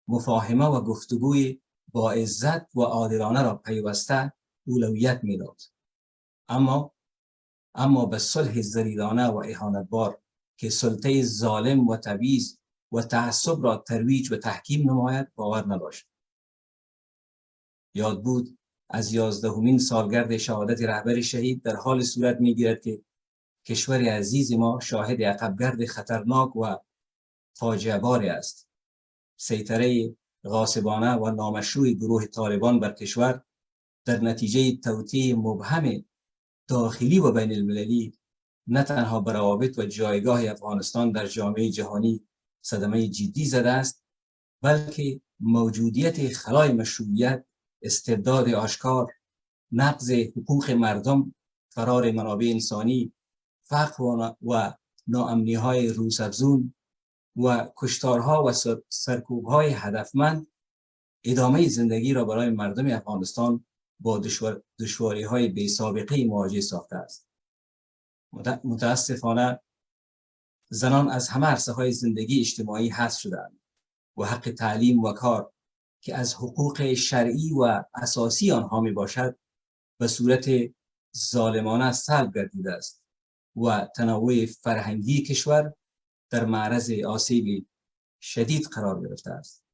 مفاهمه و گفتگوی با عزت و عادلانه را پیوسته اولویت می‌داد. اما به صلح ذلیلانه و اهانتبار که سلطه ظالم و تبعیض و تعصب را ترویج و تحکیم نماید باور نداشت. یاد بود از 11مین سالگرد شهادت رهبر شهید در حال صورت می‌گیرد که کشور عزیز ما شاهد عقبگرد خطرناک و فاجعه باری است. سیطره غاصبانه و نامشروع گروه طالبان بر کشور در نتیجه توطئه مبهم داخلی و بین المللی نه تنها بر روابط و جایگاه افغانستان در جامعه جهانی صدمه جدی زده است، بلکه موجودیت خلای مشروعیت، استبداد آشکار، نقض حقوق مردم، فرار منابع انسانی، فقر و ناامنی‌های روزافزون و کشتارها و سرکوب‌های هدفمند ادامه زندگی را برای مردم افغانستان با دشواری‌های بی سابقه مواجه ساخته است. متاسفانه زنان از همه عرصه‌های زندگی اجتماعی حذف شدند و حق تعلیم و کار که از حقوق شرعی و اساسی آنها می باشد به صورت ظالمانه سلب گردیده است و تنوع فرهنگی کشور در معرض آسیب شدید قرار گرفته است.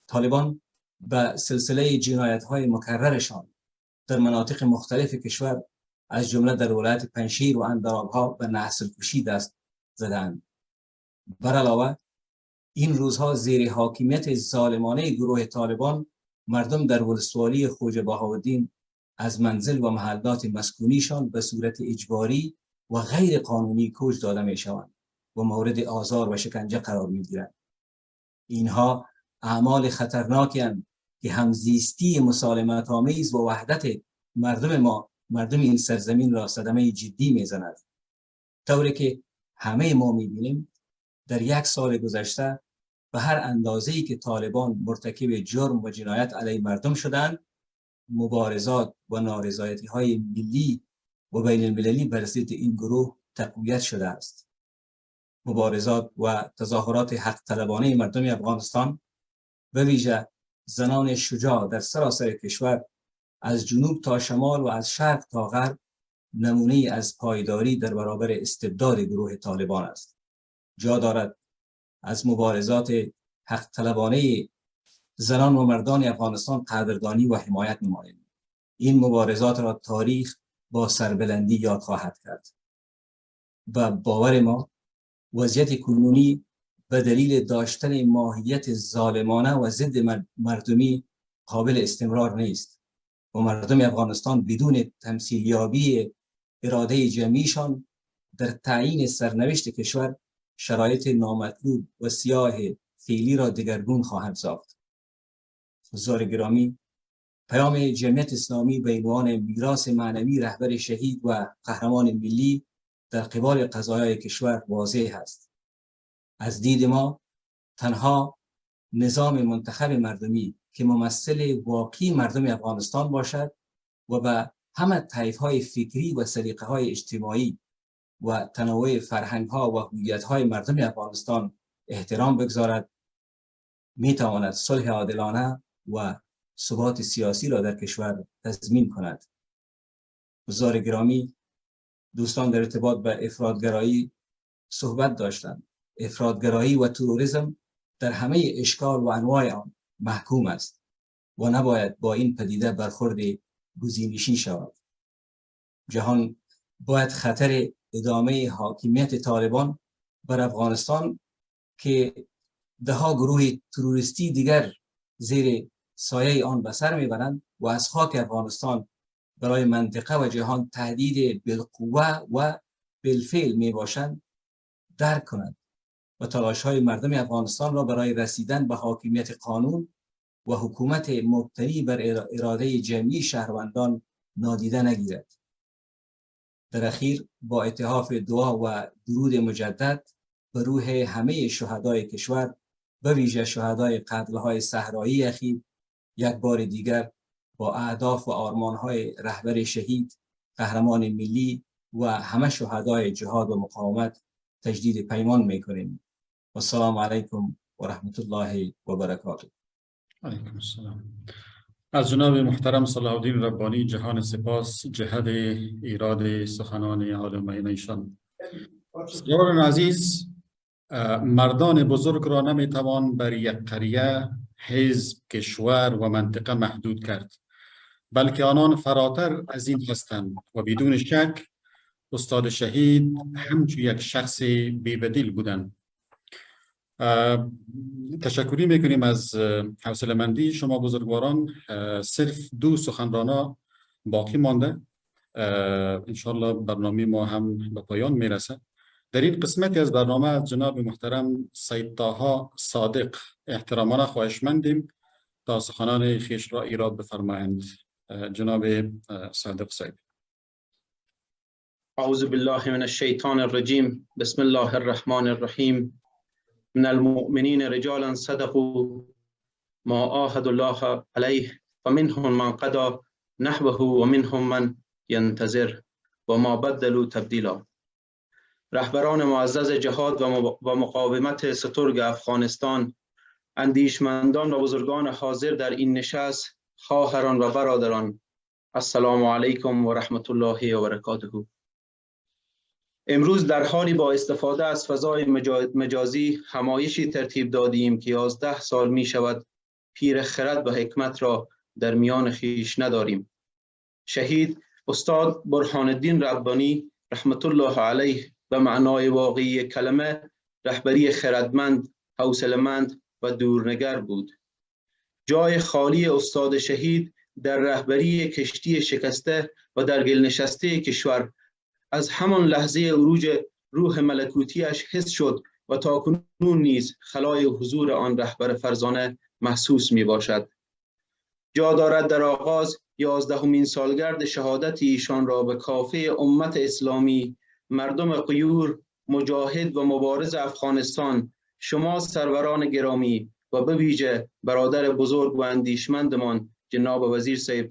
طالبان به سلسله جنایت‌های مکررشان در مناطق مختلف کشور از جمله در ولایت پنجشیر و اندرابها به نسل کشی دست زدند. بر علاوه این روزها زیر حاکمیت ظالمانه گروه طالبان مردم در ولسوالی خوجه بهاءالدین از منزل و محلات مسکونیشان به صورت اجباری و غیر قانونی کوچ داده می شوند و مورد آزار و شکنجه قرار می گیرند. اینها اعمال خطرناکی هستند که همزیستی مسالمت آمیز و وحدت مردم این سرزمین را صدمه جدی می زند. طوری که همه ما می بینیم در 1 سال گذشته به هر اندازه‌ای که طالبان مرتکب جرم و جنایت علیه مردم شدند، مبارزات و نارضایتی‌های ملی و بین المللی بر ضد این گروه تقویت شده است. مبارزات و تظاهرات حق طلبانه مردم افغانستان به ویژه زنان شجاع در سراسر کشور از جنوب تا شمال و از شرق تا غرب نمونه از پایداری در برابر استبداد گروه طالبان است. جا دارد از مبارزات حق طلبانه زنان و مردان افغانستان قدردانی و حمایت نماییم. این مبارزات را تاریخ با سربلندی یاد خواهد کرد. و باور ما وضعیت کنونی به دلیل داشتن ماهیت ظالمانه و ضد مردمی قابل استمرار نیست و مردم افغانستان بدون تمثیلیابی اراده جمعیشان در تعیین سرنوشت کشور شرایط نامطلوب و سیاه فعلی را دگرگون خواهند ساخت. حضار گرامی، پیام جمعیت اسلامی به عنوان میراث معنوی رهبر شهید و قهرمان ملی در قبال قضایای کشور واضح است. از دید ما تنها نظام منتخب مردمی که ممثل واقعی مردم افغانستان باشد و به همه طیف‌های فکری و سلیقه‌های اجتماعی و تنوع فرهنگ‌ها و هویت‌های مردم افغانستان احترام بگذارد می‌تواند صلح عادلانه و ثبات سیاسی را در کشور تضمین کند. حضار گرامی، دوستان در ارتباط به افراطگرایی صحبت داشتند. افراطگرایی و تروریسم در همه اشکال و انواع آن محکوم است و نباید با این پدیده برخورد گزینشی شود. جهان باید خطر ادامه حاکمیت طالبان بر افغانستان که دهها گروه تروریستی دیگر زیر سایه آن به سر میبرند و از خاک افغانستان برای منطقه و جهان تهدید بالقوه و بالفعل می باشند درک کنند و تلاش‌های مردم افغانستان را برای رسیدن به حاکمیت قانون و حکومت مبتنی بر اراده جمعی شهروندان نادیده نگیرد. در اخیر با اتحاف دعا و درود مجدد به روح همه شهدای کشور، به ویژه شهدای قتل‌های صحرایی اخیر، یک بار دیگر با اهداف و آرمان‌های رهبر شهید، قهرمان ملی و همه شهدای جهاد و مقاومت تجدید پیمان می‌کنیم. و السلام علیکم و رحمت الله و برکاته. علیکم السلام. از جناب محترم صلاح الدین ربانی جهان سپاس جهت ایراد سخنان عالمین ایشان. سروران عزیز، مردان بزرگ را نمیتوان بر یک قریه، حزب، کشور و منطقه محدود کرد، بلکه آنان فراتر از این هستند و بدون شک استاد شهید همچون یک شخص بی‌بدیل بودند. تشکری میکنیم از حوصله‌مندی شما بزرگواران. صرف 2 سخنرانا باقی مانده. انشالله برنامه ما هم به پایان میرسه. در این قسمتی از برنامه از جناب محترم سید طاها صادق احترامانه خواهشمندیم تا سخنان خویش را ایراد بفرمایند. جناب صادق صاحب. اعوذ بالله من الشیطان الرجیم. بسم الله الرحمن الرحیم. من المؤمنین رجالا صدقوا ما عاهدوا الله علیه فمنهم من قضى نحبه و منهم من ینتظر و ما بدلوا تبدیلا. رهبران معزز جهاد و مقاومت سترگ افغانستان، اندیشمندان و بزرگان حاضر در این نشست، خواهران و برادران، السلام علیکم و رحمت الله و برکاته. امروز در حالی با استفاده از فضای مجازی همایشی ترتیب دادیم که 11 سال می شود پیر خرد و حکمت را در میان خیش نداریم. شهید استاد برهان الدین ربانی رحمت الله علیه به معنای واقعی کلمه رهبری خردمند، حوصله‌مند و دورنگر بود. جای خالی استاد شهید در رهبری کشتی شکسته و در گل نشسته کشور از همان لحظه عروج روح ملکوتیش حس شد و تا کنون نیز خلای حضور آن رهبر فرزانه محسوس می باشد. جا دارد در آغاز 11مین سالگرد شهادت ایشان را به کافه امت اسلامی، مردم غیور، مجاهد و مبارز افغانستان، شما سروران گرامی و به ویژه برادر بزرگ و اندیشمندمان جناب وزیر صاحب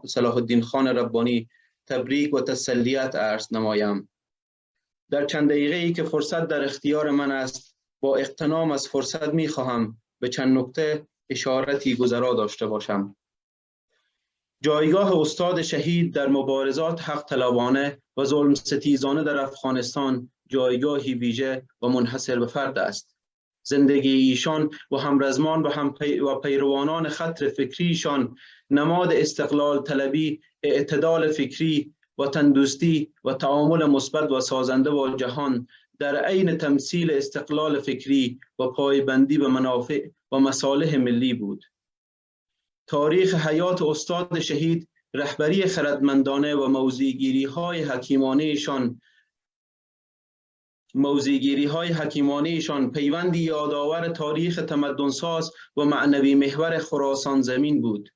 صلاح الدین خان ربانی تبریک و تسلیت عرض نمایم. در چند دقیقه‌ای که فرصت در اختیار من است، با اغتنام از فرصت می خواهم به چند نکته اشارتی گذرا داشته باشم. جایگاه استاد شهید در مبارزات حق طلبانه و ظلم ستیزانه در افغانستان جایگاهی ویژه و منحصر به فرد است. زندگی ایشان و همرزمان و پیروانان خط فکریشان نماد استقلال طلبی، اعتدال فکری و تندرستی و تعامل مثبت و سازنده با جهان در عین تمثیل استقلال فکری و پایبندی به منافع و مصالح ملی بود. تاریخ حیات استاد شهید، رهبری خردمندانه و موضع‌گیری های حکیمانه ایشان پیوندی یادآور تاریخ تمدنساز و معنوی محور خراسان زمین بود.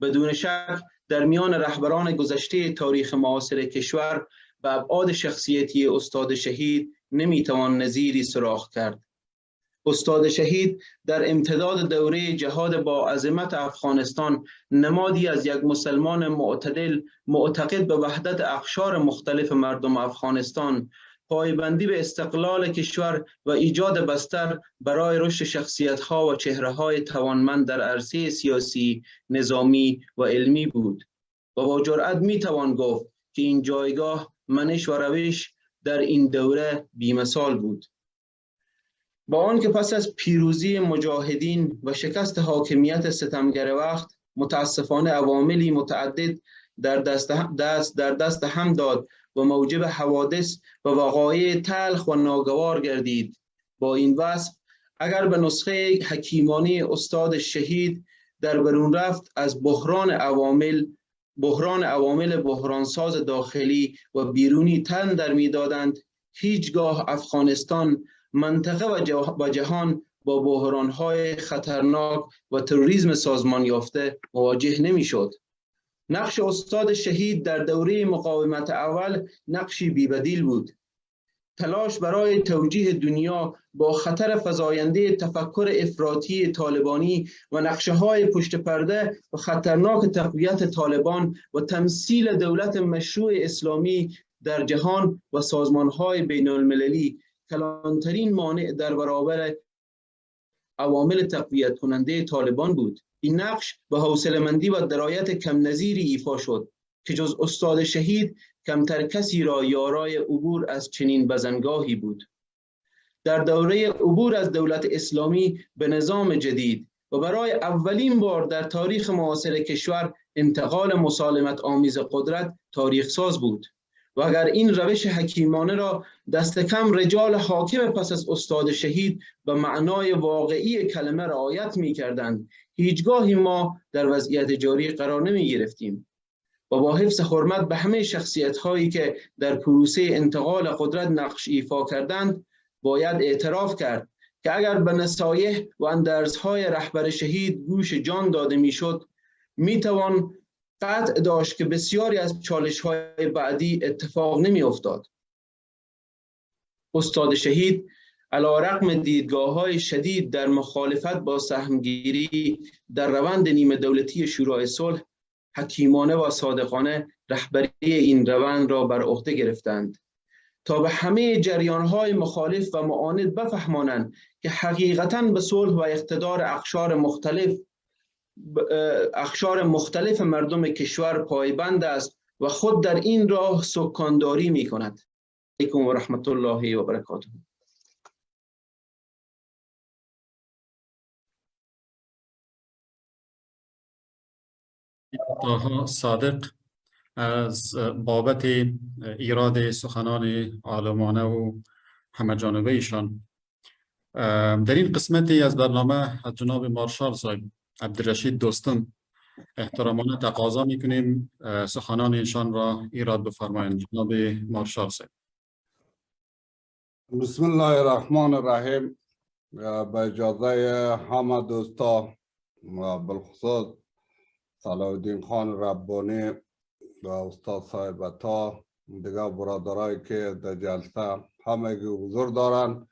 بدون شک در میان رهبران گذشته تاریخ معاصر کشور به ابعاد شخصیتی استاد شهید نمیتوان نظیری سراغ کرد. استاد شهید در امتداد دوره جهاد با عظمت افغانستان نمادی از یک مسلمان معتدل معتقد به وحدت اقشار مختلف مردم افغانستان، پایبندی به استقلال کشور و ایجاد بستر برای رشد شخصیت‌ها و چهره‌های توانمند در عرصه سیاسی، نظامی و علمی بود و با جرأت می‌توان گفت که این جایگاه، منش و روش در این دوره بی‌مثال بود. با آنکه پس از پیروزی مجاهدین و شکست حاکمیت ستمگر وقت متاسفانه عواملی متعدد در دست هم داد و موجب حوادث و وقایع تلخ و ناگوار گردید، با این وصف اگر به نسخه حکیمانه استاد شهید در برون رفت از بحران بحرانساز داخلی و بیرونی تن در می‌دادند، هیچگاه افغانستان، منطقه و جهان با بحران‌های خطرناک و تروریسم سازمان یافته مواجه نمی‌شد. نقش استاد شهید در دوره مقاومت اول نقشی بی‌بدیل بود. تلاش برای توجیه دنیا با خطر فزاینده تفکر افراطی طالبانی و نقشه‌های پشت پرده و خطرناک تقویت طالبان و تمثیل دولت مشروع اسلامی در جهان و سازمان‌های بین‌المللی کلانترین مانع در برابر عوامل تقویت کننده طالبان بود. این نقش به حوصله‌مندی و درایت کم نظیری ایفا شد که جز استاد شهید کمتر کسی را یارای عبور از چنین بزنگاهی بود. در دوره عبور از دولت اسلامی به نظام جدید و برای اولین بار در تاریخ معاصر کشور انتقال مسالمت آمیز قدرت تاریخ ساز بود و اگر این روش حکیمانه را دست کم رجال حاکم پس از استاد شهید به معنای واقعی کلمه رعایت می کردند، هیچگاهی ما در وضعیت جاری قرار نمی گرفتیم و با حفظ حرمت به همه شخصیت هایی که در پروسه انتقال قدرت نقش ایفا کردند، باید اعتراف کرد که اگر به نصایح و اندرزهای رهبر شهید گوش جان داده می شد، می توان قطع داشت که بسیاری از چالش‌های بعدی اتفاق نمی افتاد. استاد شهید علی رغم دیدگاه‌های شدید در مخالفت با سهمگیری در روند نیمه دولتی شورای صلح، حکیمانه و صادقانه رهبری این روند را بر عهده گرفتند تا به همه جریان‌های مخالف و معاند بفهمانند که حقیقتاً به صلح و اقتدار اقشار مختلف مردم کشور پایبند است و خود در این راه سکانداری می کند. علیکم و رحمت الله و برکاته. طاها صادق از بابت ایراد سخنان عالمانه و همه جانبه ایشان در این قسمتی از برنامه از جناب مارشال صاحب عبدالرشید دوستم احترامانه تقاضا میکنیم سخنان ایشان را ایراد بفرمایند. جناب مارشال صاحب. بسم الله الرحمن الرحیم. با اجازه همه دوستا و بالخصوص صلاح الدین خان ربانی و استاد صاحب عطا دیگر برادرایی که در جلسه همگی حضور دارند،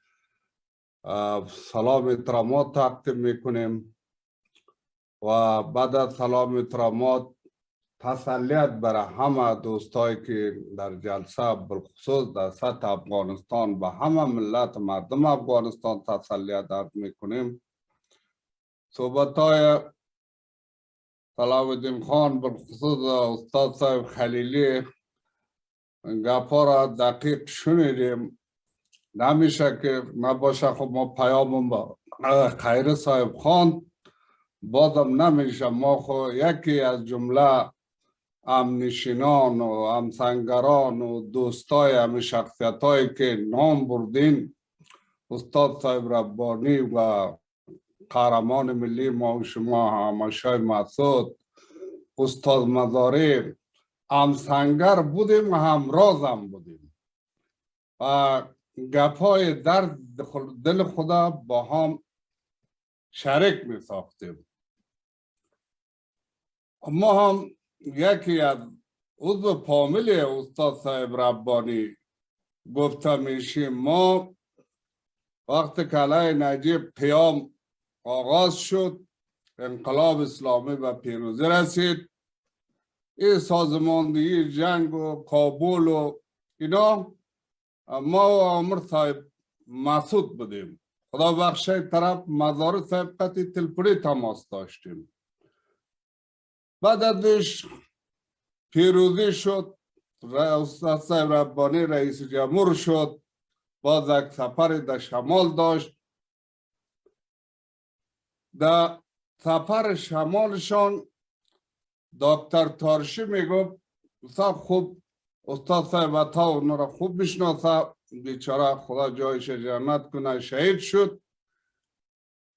سلام احترامات تقدیم میکنیم و بعد از سلام احترامات تسلیت برای همه دوستایی که در جلسه بالخصوص در سطح افغانستان به همه ملت مردم افغانستان تسلیت عرض میکنیم. صحبت‌های صلاح الدین خان بالخصوص استاد صاحب خلیلی گپا را دقیق شنیدیم نمیشه که نباشه. خب ما پیامون با خیر صاحب خان بازم نمیشه. ما خو یکی از جمله همنشینان و همسنگران و دوستای همه شخصیت هایی که نام بردین، استاد صاحب ربانی و قهرمان ملی ما و شما همشای مسعود، استاد مزاری، همسنگر بودیم و همرازم بودیم و گپای درد دل خدا با هم شریک می ساختیم. ما هم یکی از عضو فامیل استاد صاحب ربانی گفته میشیم. ما وقت که علیه نجیب قیام آغاز شد، انقلاب اسلامی به پیروزی رسید، این سازماندهی جنگ و کابل و اینا ما و عمر صاحب مسعود بودیم. خدا بخشه طرف مزار صاحب قطعی تلفنی تماس داشتیم. بعد ازش پیروزی شد، استاد صاحب ربانی رئیس جمهور شد، باز یک سفر در شمال داشت. در سفر شمالشان دکتر تارشی میگفت صاحب خوب استاد صاحب عطا اونا را خوب میشناسه، بیچاره خدا جایش جنت کنه، شهید شد.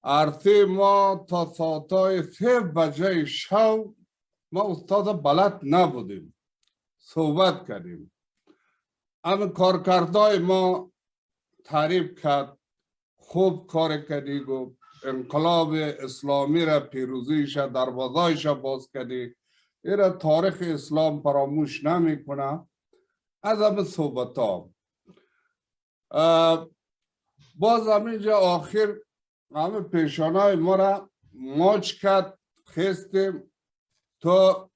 ارتی ما تا ساعتای 3 بجه شب ما استاد بلد نبودیم، صحبت کردیم. اما کارکردای ما تعریف کرد، خوب کار کردی، گفت انقلاب اسلامی را پیروزیش دروازایش باز کردی، این را تاریخ اسلام فراموش نمی کنه. از همه صحبت ها باز همینجا آخر همه پیشانهای ما را ماچ کرد، خستیم تو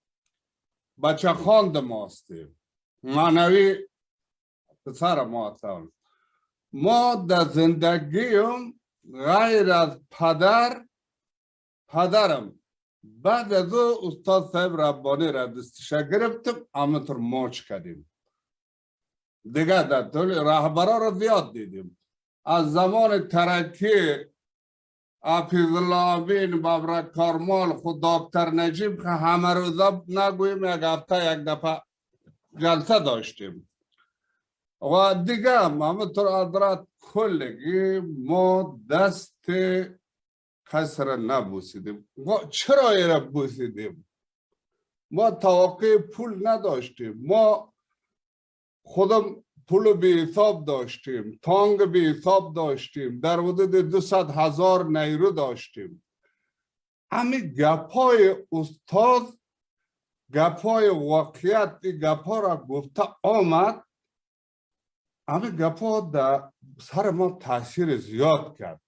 بچه خواند ما هستیم، معنوی پسر ما هستیم. ما در زندگیم غیر از پدرم بعد از او استاد صاحب ربانی را دستش گرفتم، همینطور ماچ کردیم. دیگه در طول رهبرا را زیاد دیدیم. از زمان ترکی حفیظ الله امین، ببرک کارمال، خود دکتر نجیب که همه روزا نگویم یک هفته یک دفعه جلسه داشتیم و دیگه همینطور حضرت کلگی ما دست کسی را نبوسیدیم. چرا این را بوسیدیم؟ ما توقع پول نداشتیم، ما خودم پول به حساب داشتیم، تانگ به حساب داشتیم، در حدود 200,000 نیرو داشتیم. همین گپای استاد، گپای واقعیت، گپا را گفته آمد، همین گپا در سر ما تاثیر زیاد کرد.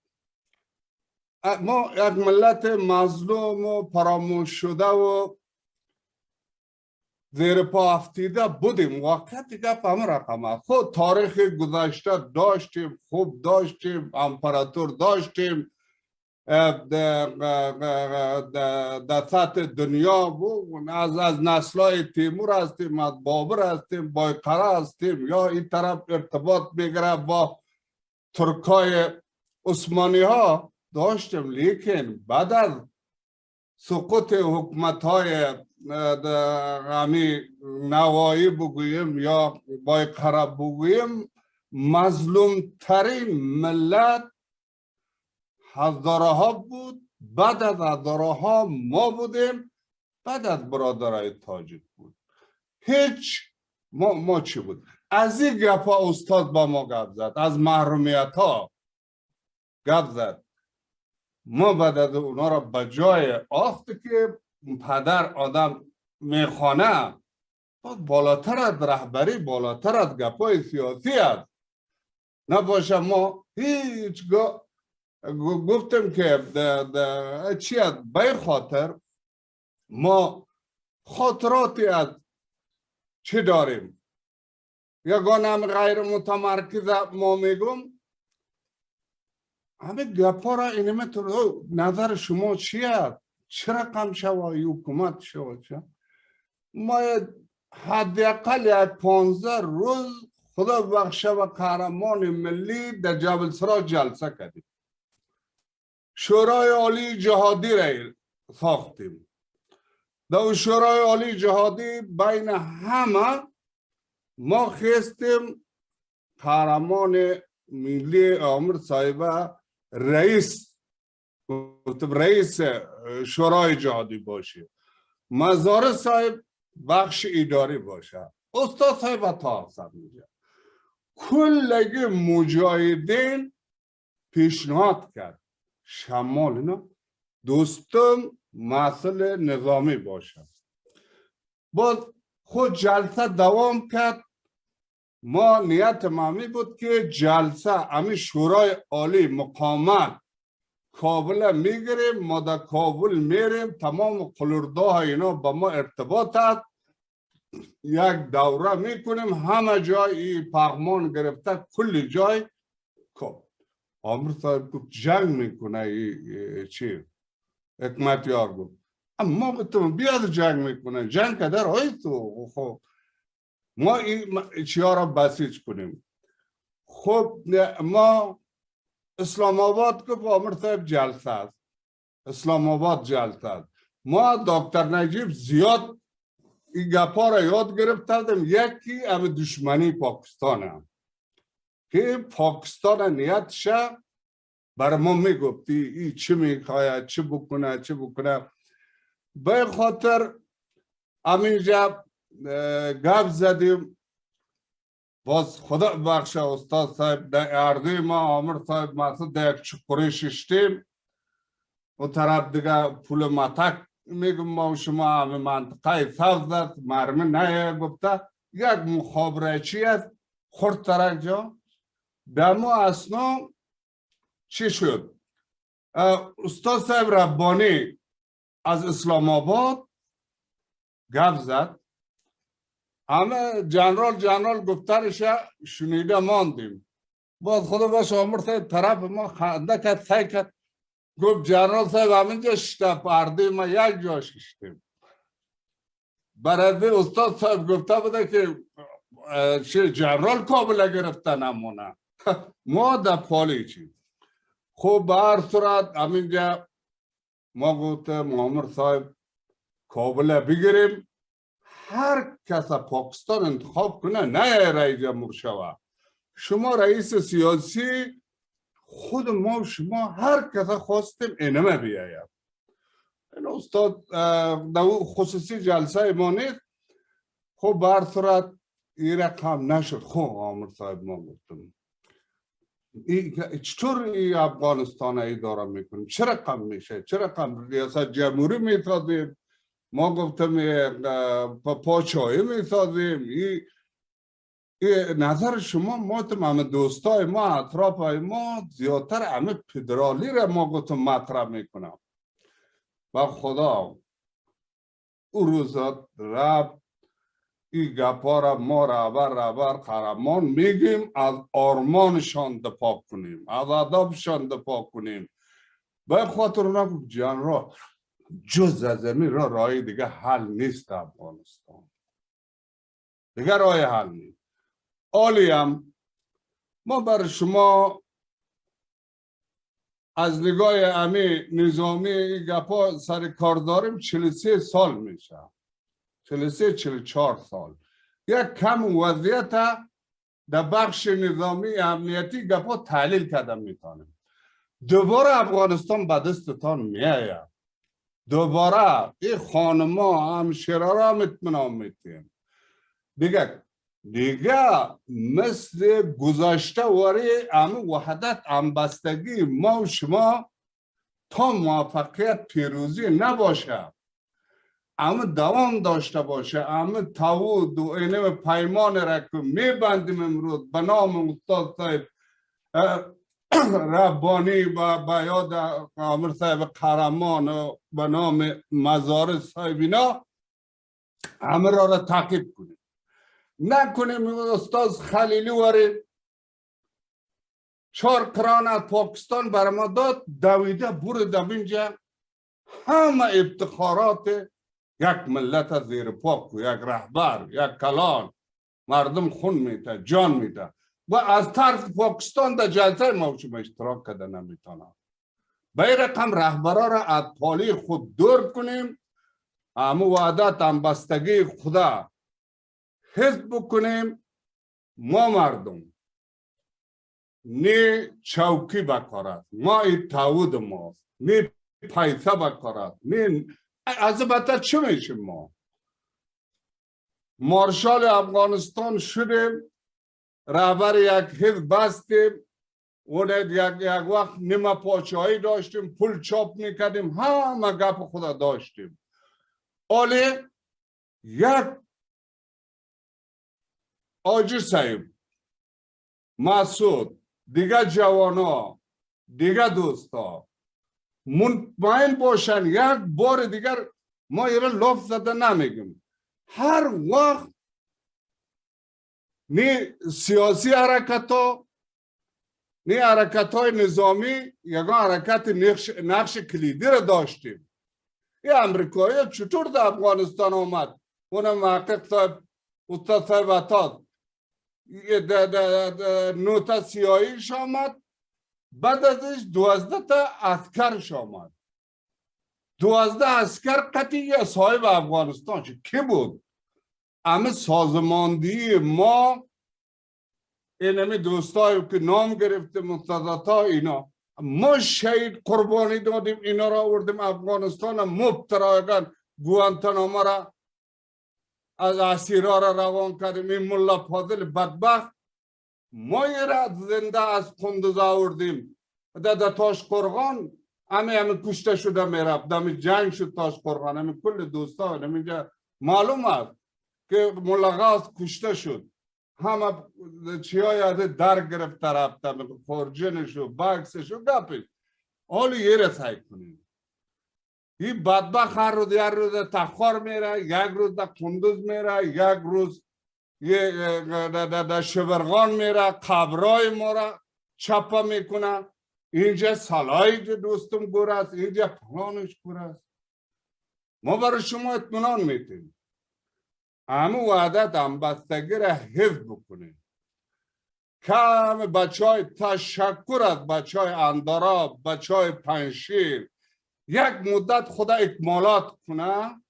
ما یک ملت مظلوم و فراموش شده و زیر پا افتیده بودیم. واقعیت گپ همه رقم. خود تاریخ گذشته داشتیم، خوب داشتیم، امپراتور داشتیم، در سطح دنیا بود. از نسلای تیمور هستیم، از بابر هستیم، بایقره هستیم، یا این طرف ارتباط بگیره با ترکای عثمانی ها داشتیم. لیکن بعد از سقوط حکومت های همی نوایی بگوییم یا بایقره بگوییم، مظلوم ترین ملت هزارها بود. بعد از هزارها ما بودیم، بعد از برادرای تاجیک بود. هیچ ما چی بود؟ از این گپا استاد با ما گپ زد، از محرومیت ها گپ زد. ما بعد از اونا را به جای آخت که پدر آدم میخوانه، بالاتر از رهبری، بالاتر از گپای سیاسی است. نباشه ما هیچگاه گفتم که چی است به خاطر ما خاطراتی از چی داریم. یگانه غیر متمرکز ما میگم همه گپا را اینمه تو نظر شما چی است؟ چه رقم شوه حکومت شوه؟ ما حداقل 15 روز خدا بخشه و قهرمان ملی در جبل سراج جلسه کردیم. شورای عالی جهادی را ساختیم. در شورای عالی جهادی بین همه ما خواستیم قهرمان ملی عامر صاحب رئیس شورای جهادی باشه، مزار صاحب بخش اداری باشه، استاد صاحب تا حساب میگه. کلگی مجاهدین پیشنهاد کرد شمال اینا دوستم مسئله نظامی باشه. باز خود جلسه دوام کرد. ما نیت مامی بود که جلسه امی شورای عالی مقامات کابل میگیریم، ما در کابل میریم، تمام قلرداه اینا با ما ارتباط هست، یک دوره میکنیم، همه جای پغمان گرفته کل جای. عامر صاحب گفت جنگ میکنه چی؟ حکمت یار گفت اما گفتم بیاد جنگ میکنه، جنگ که در های تو خب ما چیا را بسیج کنیم. خب ما اسلام آباد که عامر صاحب جلسه است، اسلام آباد جلسه است. ما دکتر نجیب زیاد این گپا را یاد گرفتم. یکی ام دشمنی پاکستان هم که پاکستان نیت شه برای ما میگفتی ای چه میخواید چه بکنه به خاطر همینجا گپ زدیم. باز خدا بخشه استاد صاحب در عرضه ما عامر صاحب مقصد در یک چکوری ششتیم و طرف دیگه پول متک میگم ما شما همه منطقه سبز مرمه نه گفته یک مخابره چی است خورد ترک جا در ما اصلا چی شد. استاد صاحب ربانی از اسلام آباد گفت زد، همه جنرال گفترش شنیده ماندیم. باز خدا باش عامر صاحب طرف ما خنده کرد سعی کرد گفت جنرال صاحب همینجا شته پرده ما یک جا ششتیم. برای استاد صاحب گفته بوده که جنرال کابل گرفته نمونه ما در پالی چیم. خب به هر صورت همینجا ما گفتم عامر صاحب کابل بگیریم، هر کس پاکستان انتخاب کنه نه رئیس جمهور شوه، شما رئیس سیاسی خود ما شما هر کس خواستیم اینمه بیاید. این استاد در خصوصی جلسه ما نیست. خب به هر صورت این رقم نشد. خب عامر صاحب ما گفتم چطور این افغانستان اداره میکنیم، چه رقم میشه، چه رقم ریاست جمهوری میسازیم، ما گفتم پاچایی میسازیم. این نظر شما ما همه دوستای ما اطراف ما زیادتر همه پدرالی را ما گفتم مطرح میکنم و خدا او روزات رب این گپا را ما رابر قهرمان میگیم، از آرمانشان دفاع کنیم، از ادبشان دفاع کنیم. به خاطر اونا جنرال جز از زمین را رای دیگه حل نیست افغانستان، دیگه رای حل نیست. عالی هم ما بر شما از نگاه امی نظامی گپا سر کار داریم. 43 سال میشه، 44 سال یک کم وضعیت در بخش نظامی امنیتی گپا تحلیل کردم میتونیم. دوباره افغانستان به دستتان میآید، دوباره این خانما همشیرا هم اطمینان میتیم دیگه مثل گذاشته وری ام وحدت همبستگی ما و شما تا موفقیت پیروزی نباشه، اما دوام داشته باشه. اما تعهد و اینه پیمان را که میبندیم امروز به نام استاد صاحب ربانی و یاد عامر صاحب قهرمان و به نام مزار صاحب اینا همه را تعقیب کنیم. نکنیم استاد خلیلی وری 4 کران از پاکستان بر ما داد، دویده برد اینجا همه افتخارات یک ملت زیر پاک و یک رهبر یک کلان مردم خون میده، جان میده و از طرف پاکستان در جلسه موضوع اشتراک کرده نمیتونه. به این رقم رهبرا را از پالی خود دور کنیم، همه وعدت همبستگی خدا حفظ بکنیم. ما مردم نه چوکی بکارد، ما این تعود ماست، نه پیسه بکارد، نه از بدتر چه میشیم؟ ما مارشال افغانستان شدیم، رهبر یک حزب بستیم، اون یک وقت نیمه پاچایی داشتیم، پول چاپ میکردیم، همه گپ خدا داشتیم. ولی یک آجی صاحب، مسعود، دیگه جوانا، دیگه دوستا مطمئن باشن یک بار دیگر ما ایره لف زده نمیگیم. هر وقت نی سیاسی حرکت ها، نی حرکت های نظامی یکان حرکت نقش کلیدی را داشتیم. این امریکایی چطور در افغانستان آمد؟ اون محقق صاحب، استاد صاحب عطاد نوتا سیاهیش آمد، بعد ازش 12 تا عسکرش آمد. 12 عسکر قطعی صاحب افغانستان چه کی بود؟ همه سازماندهی ما، اینمی دوستایی که نام گرفته مستضعفا، اینا ما شهید قربانی دادیم، اینا را آوردیم افغانستان، مبترایگان گوانتاناما را از اسیرا را روان کردیم. این ملا فاضل بدبخت ما را زنده از قندوز آوردیم، در تاشقرغان همه کشته شده میرفت، همه جنگ شد تاشقرغان، همه کل دوستان همینجا معلوم است که ملا غاز کشته شد، همه چیای از در گرفته رفته، خورجنشو بکسشو گپش. حالا یه رسای کنیم، این بدبخت هر روز تخار میره، یک روز در قندوز میره، یک روز در شبرغان میره، قبرای ما را چپا میکنه، اینجا سالای دوستم گور است، اینجا پلانش گور است. ما برای شما اطمینان میتیم، همه وعدت همبستگی را حفظ بکنیم. کم بچه های تشکر از بچه های اندارا، بچه های پنشیر یک مدت خدا اکمالات کنه،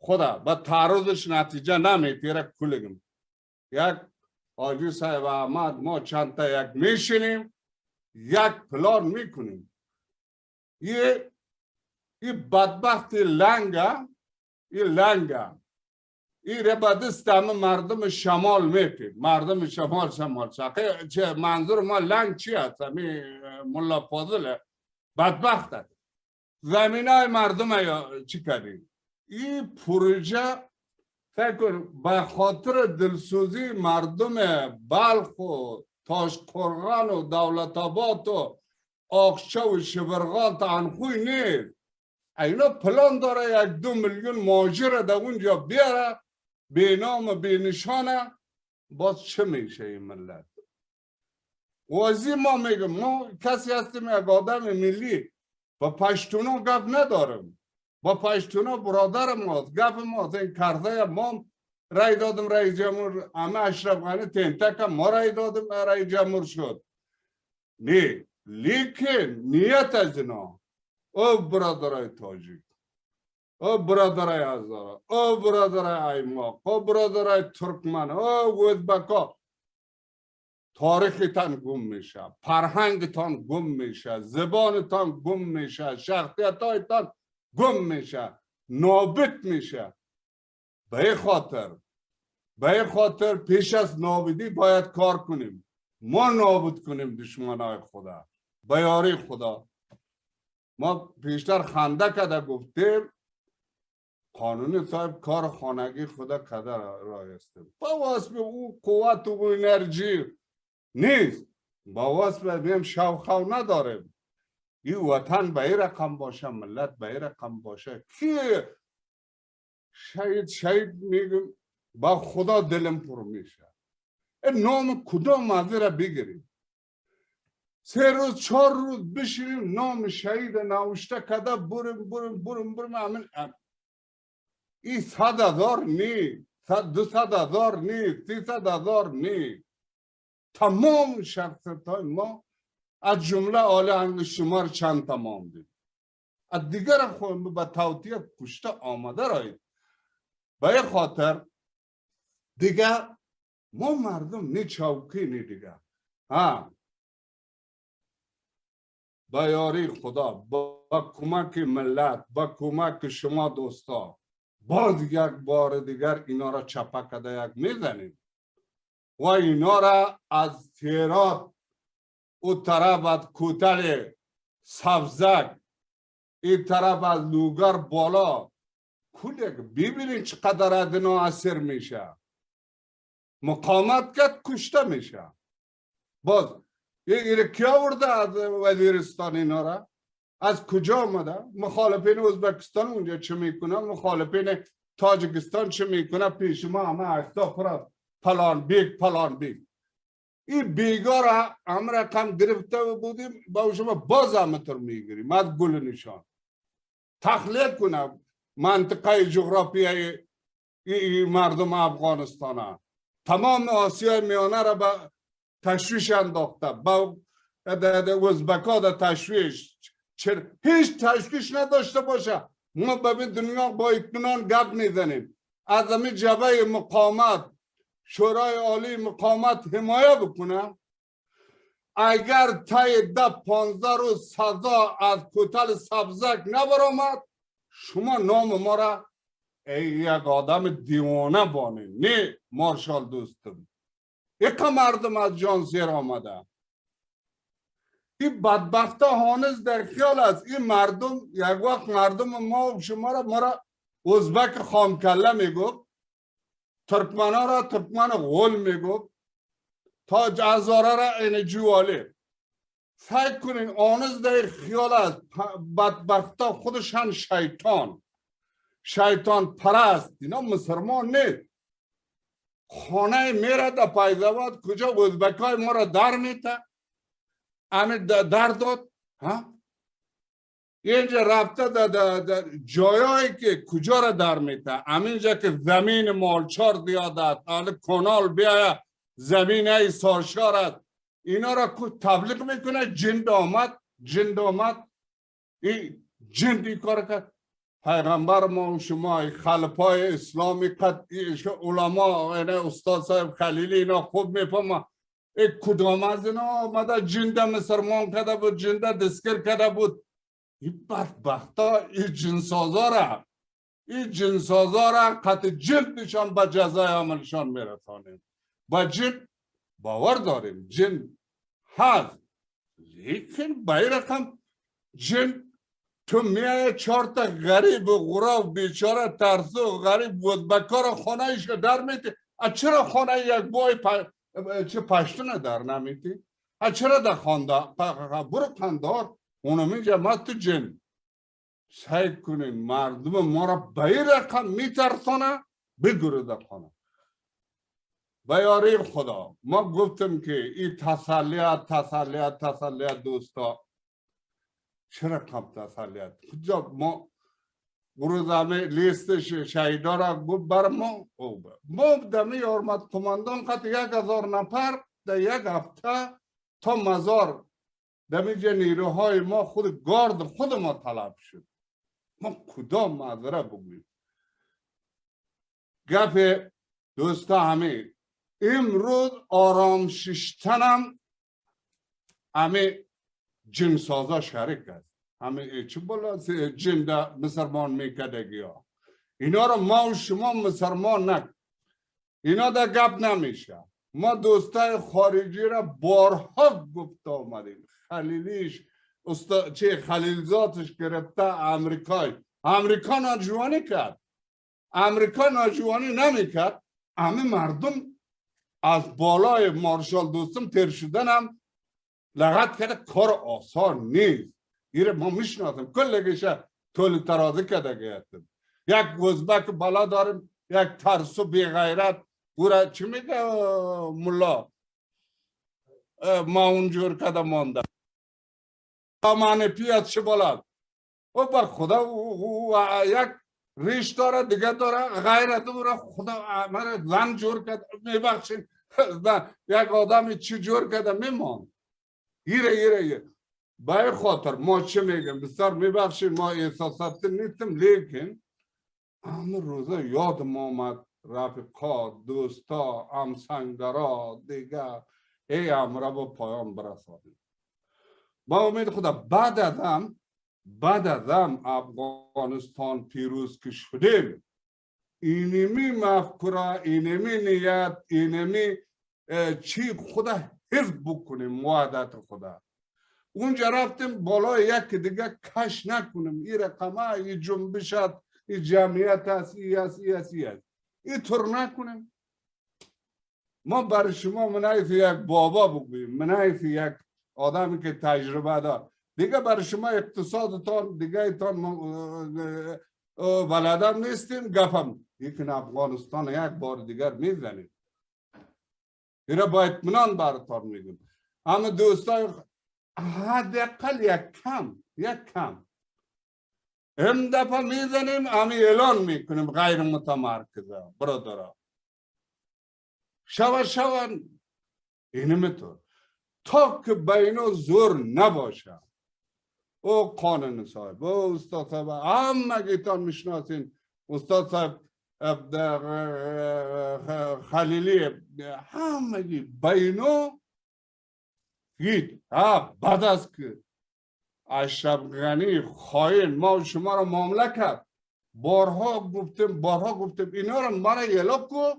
خدا با تعرضش نتیجه نمیتیره کلگم. یک آجی صاحب احمد ما چند تا یک میشینیم، یک پلان میکنیم. این بدبخت لنگه، این را به دست همه مردم شمال میتید. مردم شمال چه منظور ما لنگ چی هست؟ ملا فاضل بدبخت هست. زمین های مردم چی کردیم؟ این پروژه فکر کن به خاطر دلسوزی مردم بلخ و تاشقرغان و دولت آباد و آقشه و شبرغان تا انخوی نیست. اینا پلان داره 1-2 میلیون مهاجر در اونجا بیاره، بی نام بی نشانه. باز چه میشه این ملت؟ وازی ما میگم ما کسی هستیم یک آدم ملی، با پشتونا گپ ندارم، با پشتونا برادر ماست، گپ ماست. این کرده ما رای دادم رئیس جمهور، همه اشرف غنی تنتک ما رای دادم رئیس جمهور شد. نه لیکن نیت از اینا، او برادرای تاجیک، او برادرای هزارا، او برادرای ایماق، او برادرای ترکمن، او ازبکا، تاریختان گم میشه، فرهنگتان گم میشه، زبانتان گم میشه، شخصیتایتان گم میشه، نابود میشه. به خاطر پیش از نابودی باید کار کنیم. ما نابود کنیم دشمنای خدا به یاری خدا. ما پیشتر خنده کده گفتیم قانون صاحب کار خانگی خدا کده رایسته با واسه او قوت و انرژی نیست، با واسه بیم شوخو نداریم. این وطن به این رقم باشه، ملت به این رقم باشه کی شهید میگم با خدا دلم پر میشه. نام کدام مزه را بگیریم 3 روز 4 روز بشینیم نام شهید نوشته کده بریم همین این 100,000 نی 200,000 نیست، 300,000 نیست. تمام شخصیت های ما از جمله آل انگل شمار چند تمام دید. از دیگر خود به توطیه کشته آمده رایید. به خاطر دیگه ما مردم نی چوکی نی دیگه. با یاری خدا، با کمک ملت، با کمک شما دوستا، باز یک بار دیگر اینا را چپکده یک میزنیم و اینا را از تیرات او طرف از کوتل سبزک این طرف از لوگر بالا کلی ببینید چقدر ادنا اثر میشه. مقاومت کرد کشته میشه. باز این کیا ورده از وزیرستان اینا را؟ از کجا آمده؟ مخالفین ازبکستان اونجا چه میکنه؟ مخالفین تاجیکستان چه میکنه؟ پیش ما همه عکس‌ها پر پلان بیگ. این بیگا را هم رقم گرفته بودیم با شما باز همتر میگیریم از گل نشان تخلیه کنه منطقه جغرافیای مردم افغانستان. تمام آسیای میانه را به تشویش انداخته، با ازبکا دا تشویش. هیچ تشویش نداشته باشه. ما به دنیا با اطمینان گپ میزنیم. از همین جبهه مقاومت شورای عالی مقاومت حمایه بکنه. اگر تای 10-15 روز سزا از کوتل سبزک نبرآمد شما نام ما را یک آدم دیوانه بانید. نه مارشال دوستم، یک مردم از جان زیر آمده. این بدبخت هانز در خیال است این مردم یک وقت مردم ما شما را ازبک خامکله میگفت، ترکمن ها را ترکمن غول میگفت، تاج هزاره را این جواله. فکر کنین آنز در خیال است بدبخت ها خودشان شیطان پرست. اینا مسلمان نیست. خانه میره در پیزاوات کجا ازبک های ما را در میته همین در داد. اینجا رفته در جایایی که کجا را در میته، همینجا که زمین مالچار زیادت حال کنال بیاید زمین های سارشارت اینا را تبلیغ میکنه. جند آمد این جندی کار کرد. پیغمبر ما و شما خلفای اسلامی علما استاد صاحب خلیلی اینا خوب میفهمه کدام از اینا آمده جنده مسلمان کرده بود، جنده دستگیر کرده بود. این بدبختا این جنسازا را قطع جلد نشان به جزای عملشان میرسانیم. با جن باور داریم جن هست، لیکن بای رقم جن تو میای 4 تا غریب و غراب بیچاره ترسو غریب ازبکا را خانه ایش در میتی. چرا خانه یک بای چه پشتون در نمیتی؟ چرا در خانده برو قندار اونو میگه ما تو جن. سعی کنین مردم ما را بای رقم میترسانه بگره در خانه. بیاری خدا ما گفتم که این تسلیت دوستا چرا کم تسلیت کجا ما روز همه لیست شهیدا را گفت بر ما دمی آرمد کماندان خط 1000 نفر در یک هفته تا مزار دمی جا نیروهای ما خود گارد خود ما طلب شد. ما کدام معذره بگویم گپ دوستا همه امروز آرام ششتنم همه جنسازا شریک است. همه چه بالا جنده مسلمان میکدگی ها اینا رو ما و شما مسلمان نکن. اینا در گپ نمیشه. ما دوستای خارجی را بارها گفت آمدیم. خلیلیش چه خلیلزاتش گرفته امریکا ناجوانی کرد. امریکا ناجوانی نمیکرد. همه مردم از بالای مارشال دوستم تیر شدن هم لغت کرده. کار آسان نیست. ایره ما میشناسم کلگیشه طول ترازه کرده گیتیم. یک ازبک بالا داریم یک ترسو بی غیرت گوره چی میگه ملا ما اونجور کده مانده من پیاد چه بالا و با خدا یک ریش داره دیگه داره غیرت داره. خدا من زن جور کرد میبخشین یک آدمی چی جور کرده میمان ایره به خاطر ما چه میگم بسیار میبخشین ما احساساتی نیستم لیکن همه روزا یاد ما آمد رفقا دوستا همسنگرا دیگه ای امره با پایان برسانیم. با امید خدا بعد ازم افغانستان پیروز که شدیم اینمی مفکوره اینمی نیت اینمی چی خدا حفظ بکنیم وعدت خدا. اونجا رفتیم بالای یک دیگه کش نکنیم این رقمه این جنبشت این جمعیت هست این طور نکنیم. ما برای شما منعیف یک بابا بگویم منعیف یک آدمی که تجربه دار دیگه برای شما اقتصادتان دیگه ایتان بلدم نیستیم گفم یکن افغانستان یک بار دیگر میزنیم ایره با اطمینان براتان میگم. اما دوستای حداقل یک کم این دفعه میزنیم اما اعلان میکنیم غیر متمرکزه برادرها شوا اینمیتون تا که بینو زور نباشه. او قانون صاحب او استاد صاحب همه گیتان میشناسین استاد صاحب خلیلی همگی بینو گید بعد از که اشرف غنی خائن ما شما را معامله کرد بارها گفتیم اینا را مرا یلا کو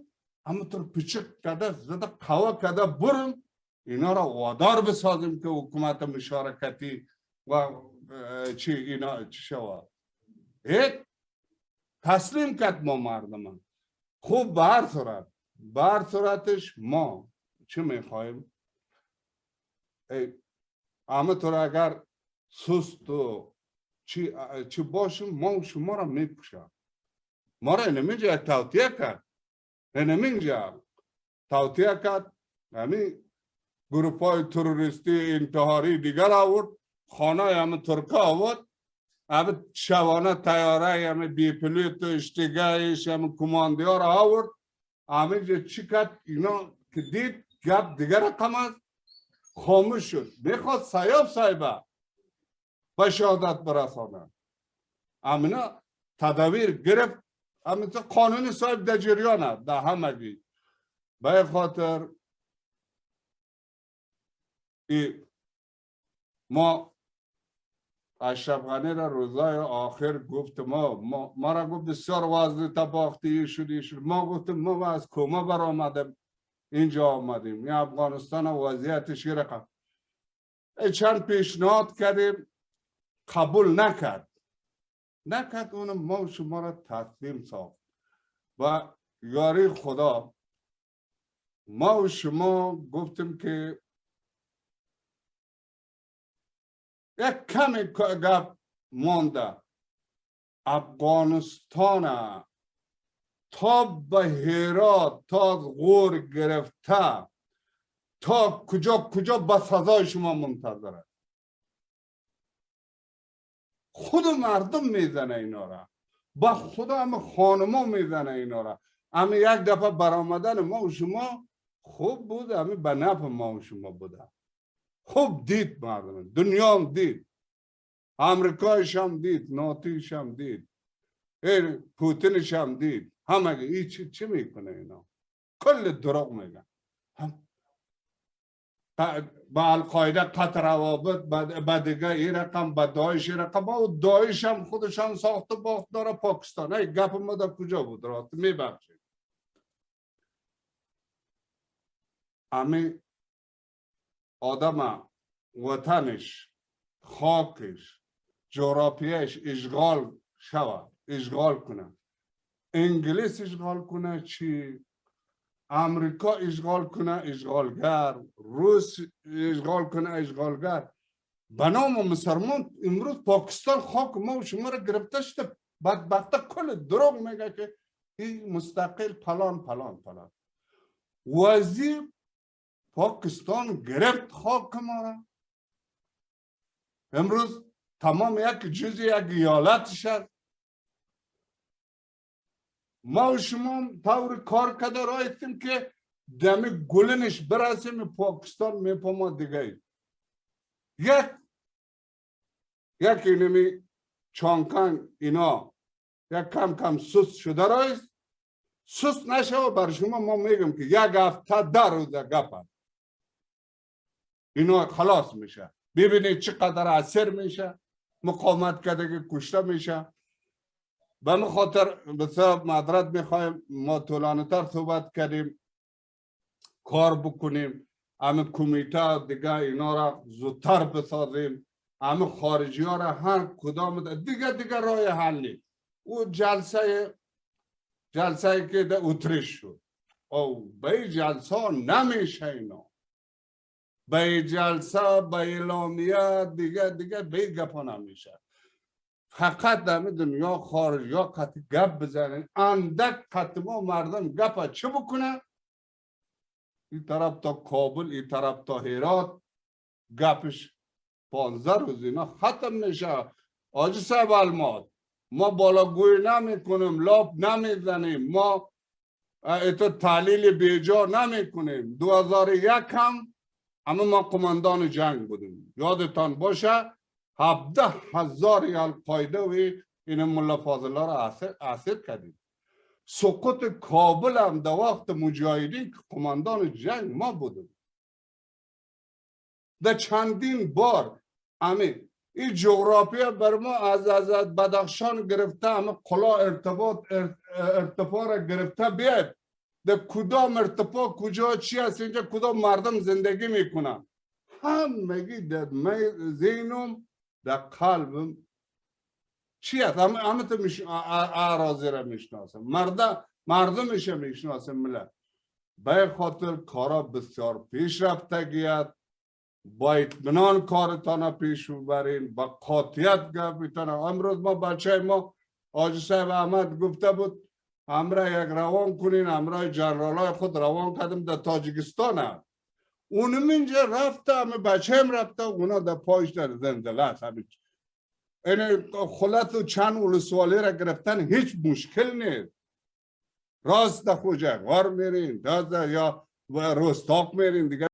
همونطور پیچک کرده زده قوا کرده برم اینا را وادار بسازیم که حکومت مشارکتی و چی اینا چی شود تسلیم کرد ما مردمان. خوب به هر صورتش ما چی میخوایم همه طور اگر سست و چی باشیم ما شما را میپوشم. ما را اینجا توطیه کرد همین گروپ های تروریستی انتحاری دیگر آورد خانه همه ترکا آورد همه شوانه تیاره همه بی پلوت و اشتگاهش همه کماندیار آورد همه چی کرد اینا که دید گپ دیگر رقم است خاموش شد. میخواد سیاب صاحبه به شهادت برسانه امینا تدابیر گرفت همین قانون صاحب در جریانه در همگی به خاطر ما اشرف غنی را روزای آخر گفت ما را گفت بسیار وضع تباختی شدی ما گفتیم ما از کوما بر آمدیم اینجا آمدیم این افغانستان وضعیتش رقم چند پیشنهاد کردیم قبول نکرد اون ما شما را تسلیم ساخت و یاری خدا ما و شما گفتیم که یک کمی گپ مانده افغانستان تا به هرات تا غور گرفته تا کجا به سزای شما منتظره. خود مردم میزنه اینا را با خدا هم خانما میزنه اینا را. اما یک دفعه برآمدن ما و شما خوب بود اما به نفع ما و شما بوده. خوب دید مردم دنیا هم دید امریکایش هم دید ناتویش هم دید پوتینش هم دید همه چی میکنه اینا کل دروغ میگن با القاعده قطع روابط با دیگه این رقم با داعش رقم و داعش هم خودشان ساخته باخت داره پاکستان. ای گپ ما در کجا بود رات میبخشید امی آدم وطنش خاکش جغرافیش اشغال کنه انگلیس اشغال کنه چی امریکا اشغال کنه اشغالگر روس اشغال کنه اشغالگر به نام مسلمان امروز پاکستان خاک ما و شما را گرفته شده بدبخته کل دروغ میگه که این مستقل پلان وزیر پاکستان گرفت خاک ما را امروز تمام یک جزء یک ایالت شد ما و شما طور کار کده رایستیم که دمی گلنش برسیم پاکستان میپا دیگه یک اینمی چانکان اینا یک کم کم سست شده رایست سست نشه و بر شما ما میگم که یک هفته 10 روزه گپ اینا خلاص میشه ببینید چقدر اثر میشه مقاومت کرده که کشته میشه به این خاطر بسیار معذرت میخوایم ما طولانی تر صحبت کردیم کار بکنیم همه کمیته دیگه اینا را زودتر بسازیم همه خارجی ها را هر کدام دیگه راه حل نیست او جلسه که در اتریش شد او به جلسه ها نمیشه اینا به جلسه به اعلامیه دیگه به گپا نمیشه فقط در دنیا خارجی ها قطع گپ بزنن اندک قطع ما مردم گپ چه بکنه این طرف تا کابل این طرف تا هرات گپش 15 روز اینا ختم میشه آجی صاحب المات ما بالاگوی نمی کنیم لاب نمیزنیم ما ایتو تحلیل بیجا نمی کنیم 2001 هم همه ما قماندان جنگ بودیم یادتان باشه 17,000 القاعده و این ملا فاضل را اسیر کردیم سقوط کابل هم در وقت مجاهدین که قماندان جنگ ما بودیم در چندین بار همین این جغرافیا بر ما از بدخشان گرفته همه قلا ارتفاع را گرفته بیاید در کدام ارتفاع کجا چی هست اینجا کدام مردم زندگی میکنن همگی در ذهنم در قلبم چی هست همه تو اراضی را میشناسم مردمش میشناسم ملت به خاطر کارا بسیار پیش رفته گید با اطمینان کارتان پیش ببرین با قاطعیت گفتن امروز ما بچه ما حاجی صاحب احمد گفته بود همراه یک روان کنین همراه جنرالای خود روان کردم در تاجیکستان هم اونم اینجا رفته همه بچه هم رفته اونا در پایش در زندگی هست این خلط و چند ولسوالی را گرفتن هیچ مشکل نیست راست در خوجه غار میرین یا رستاق میرین دیگه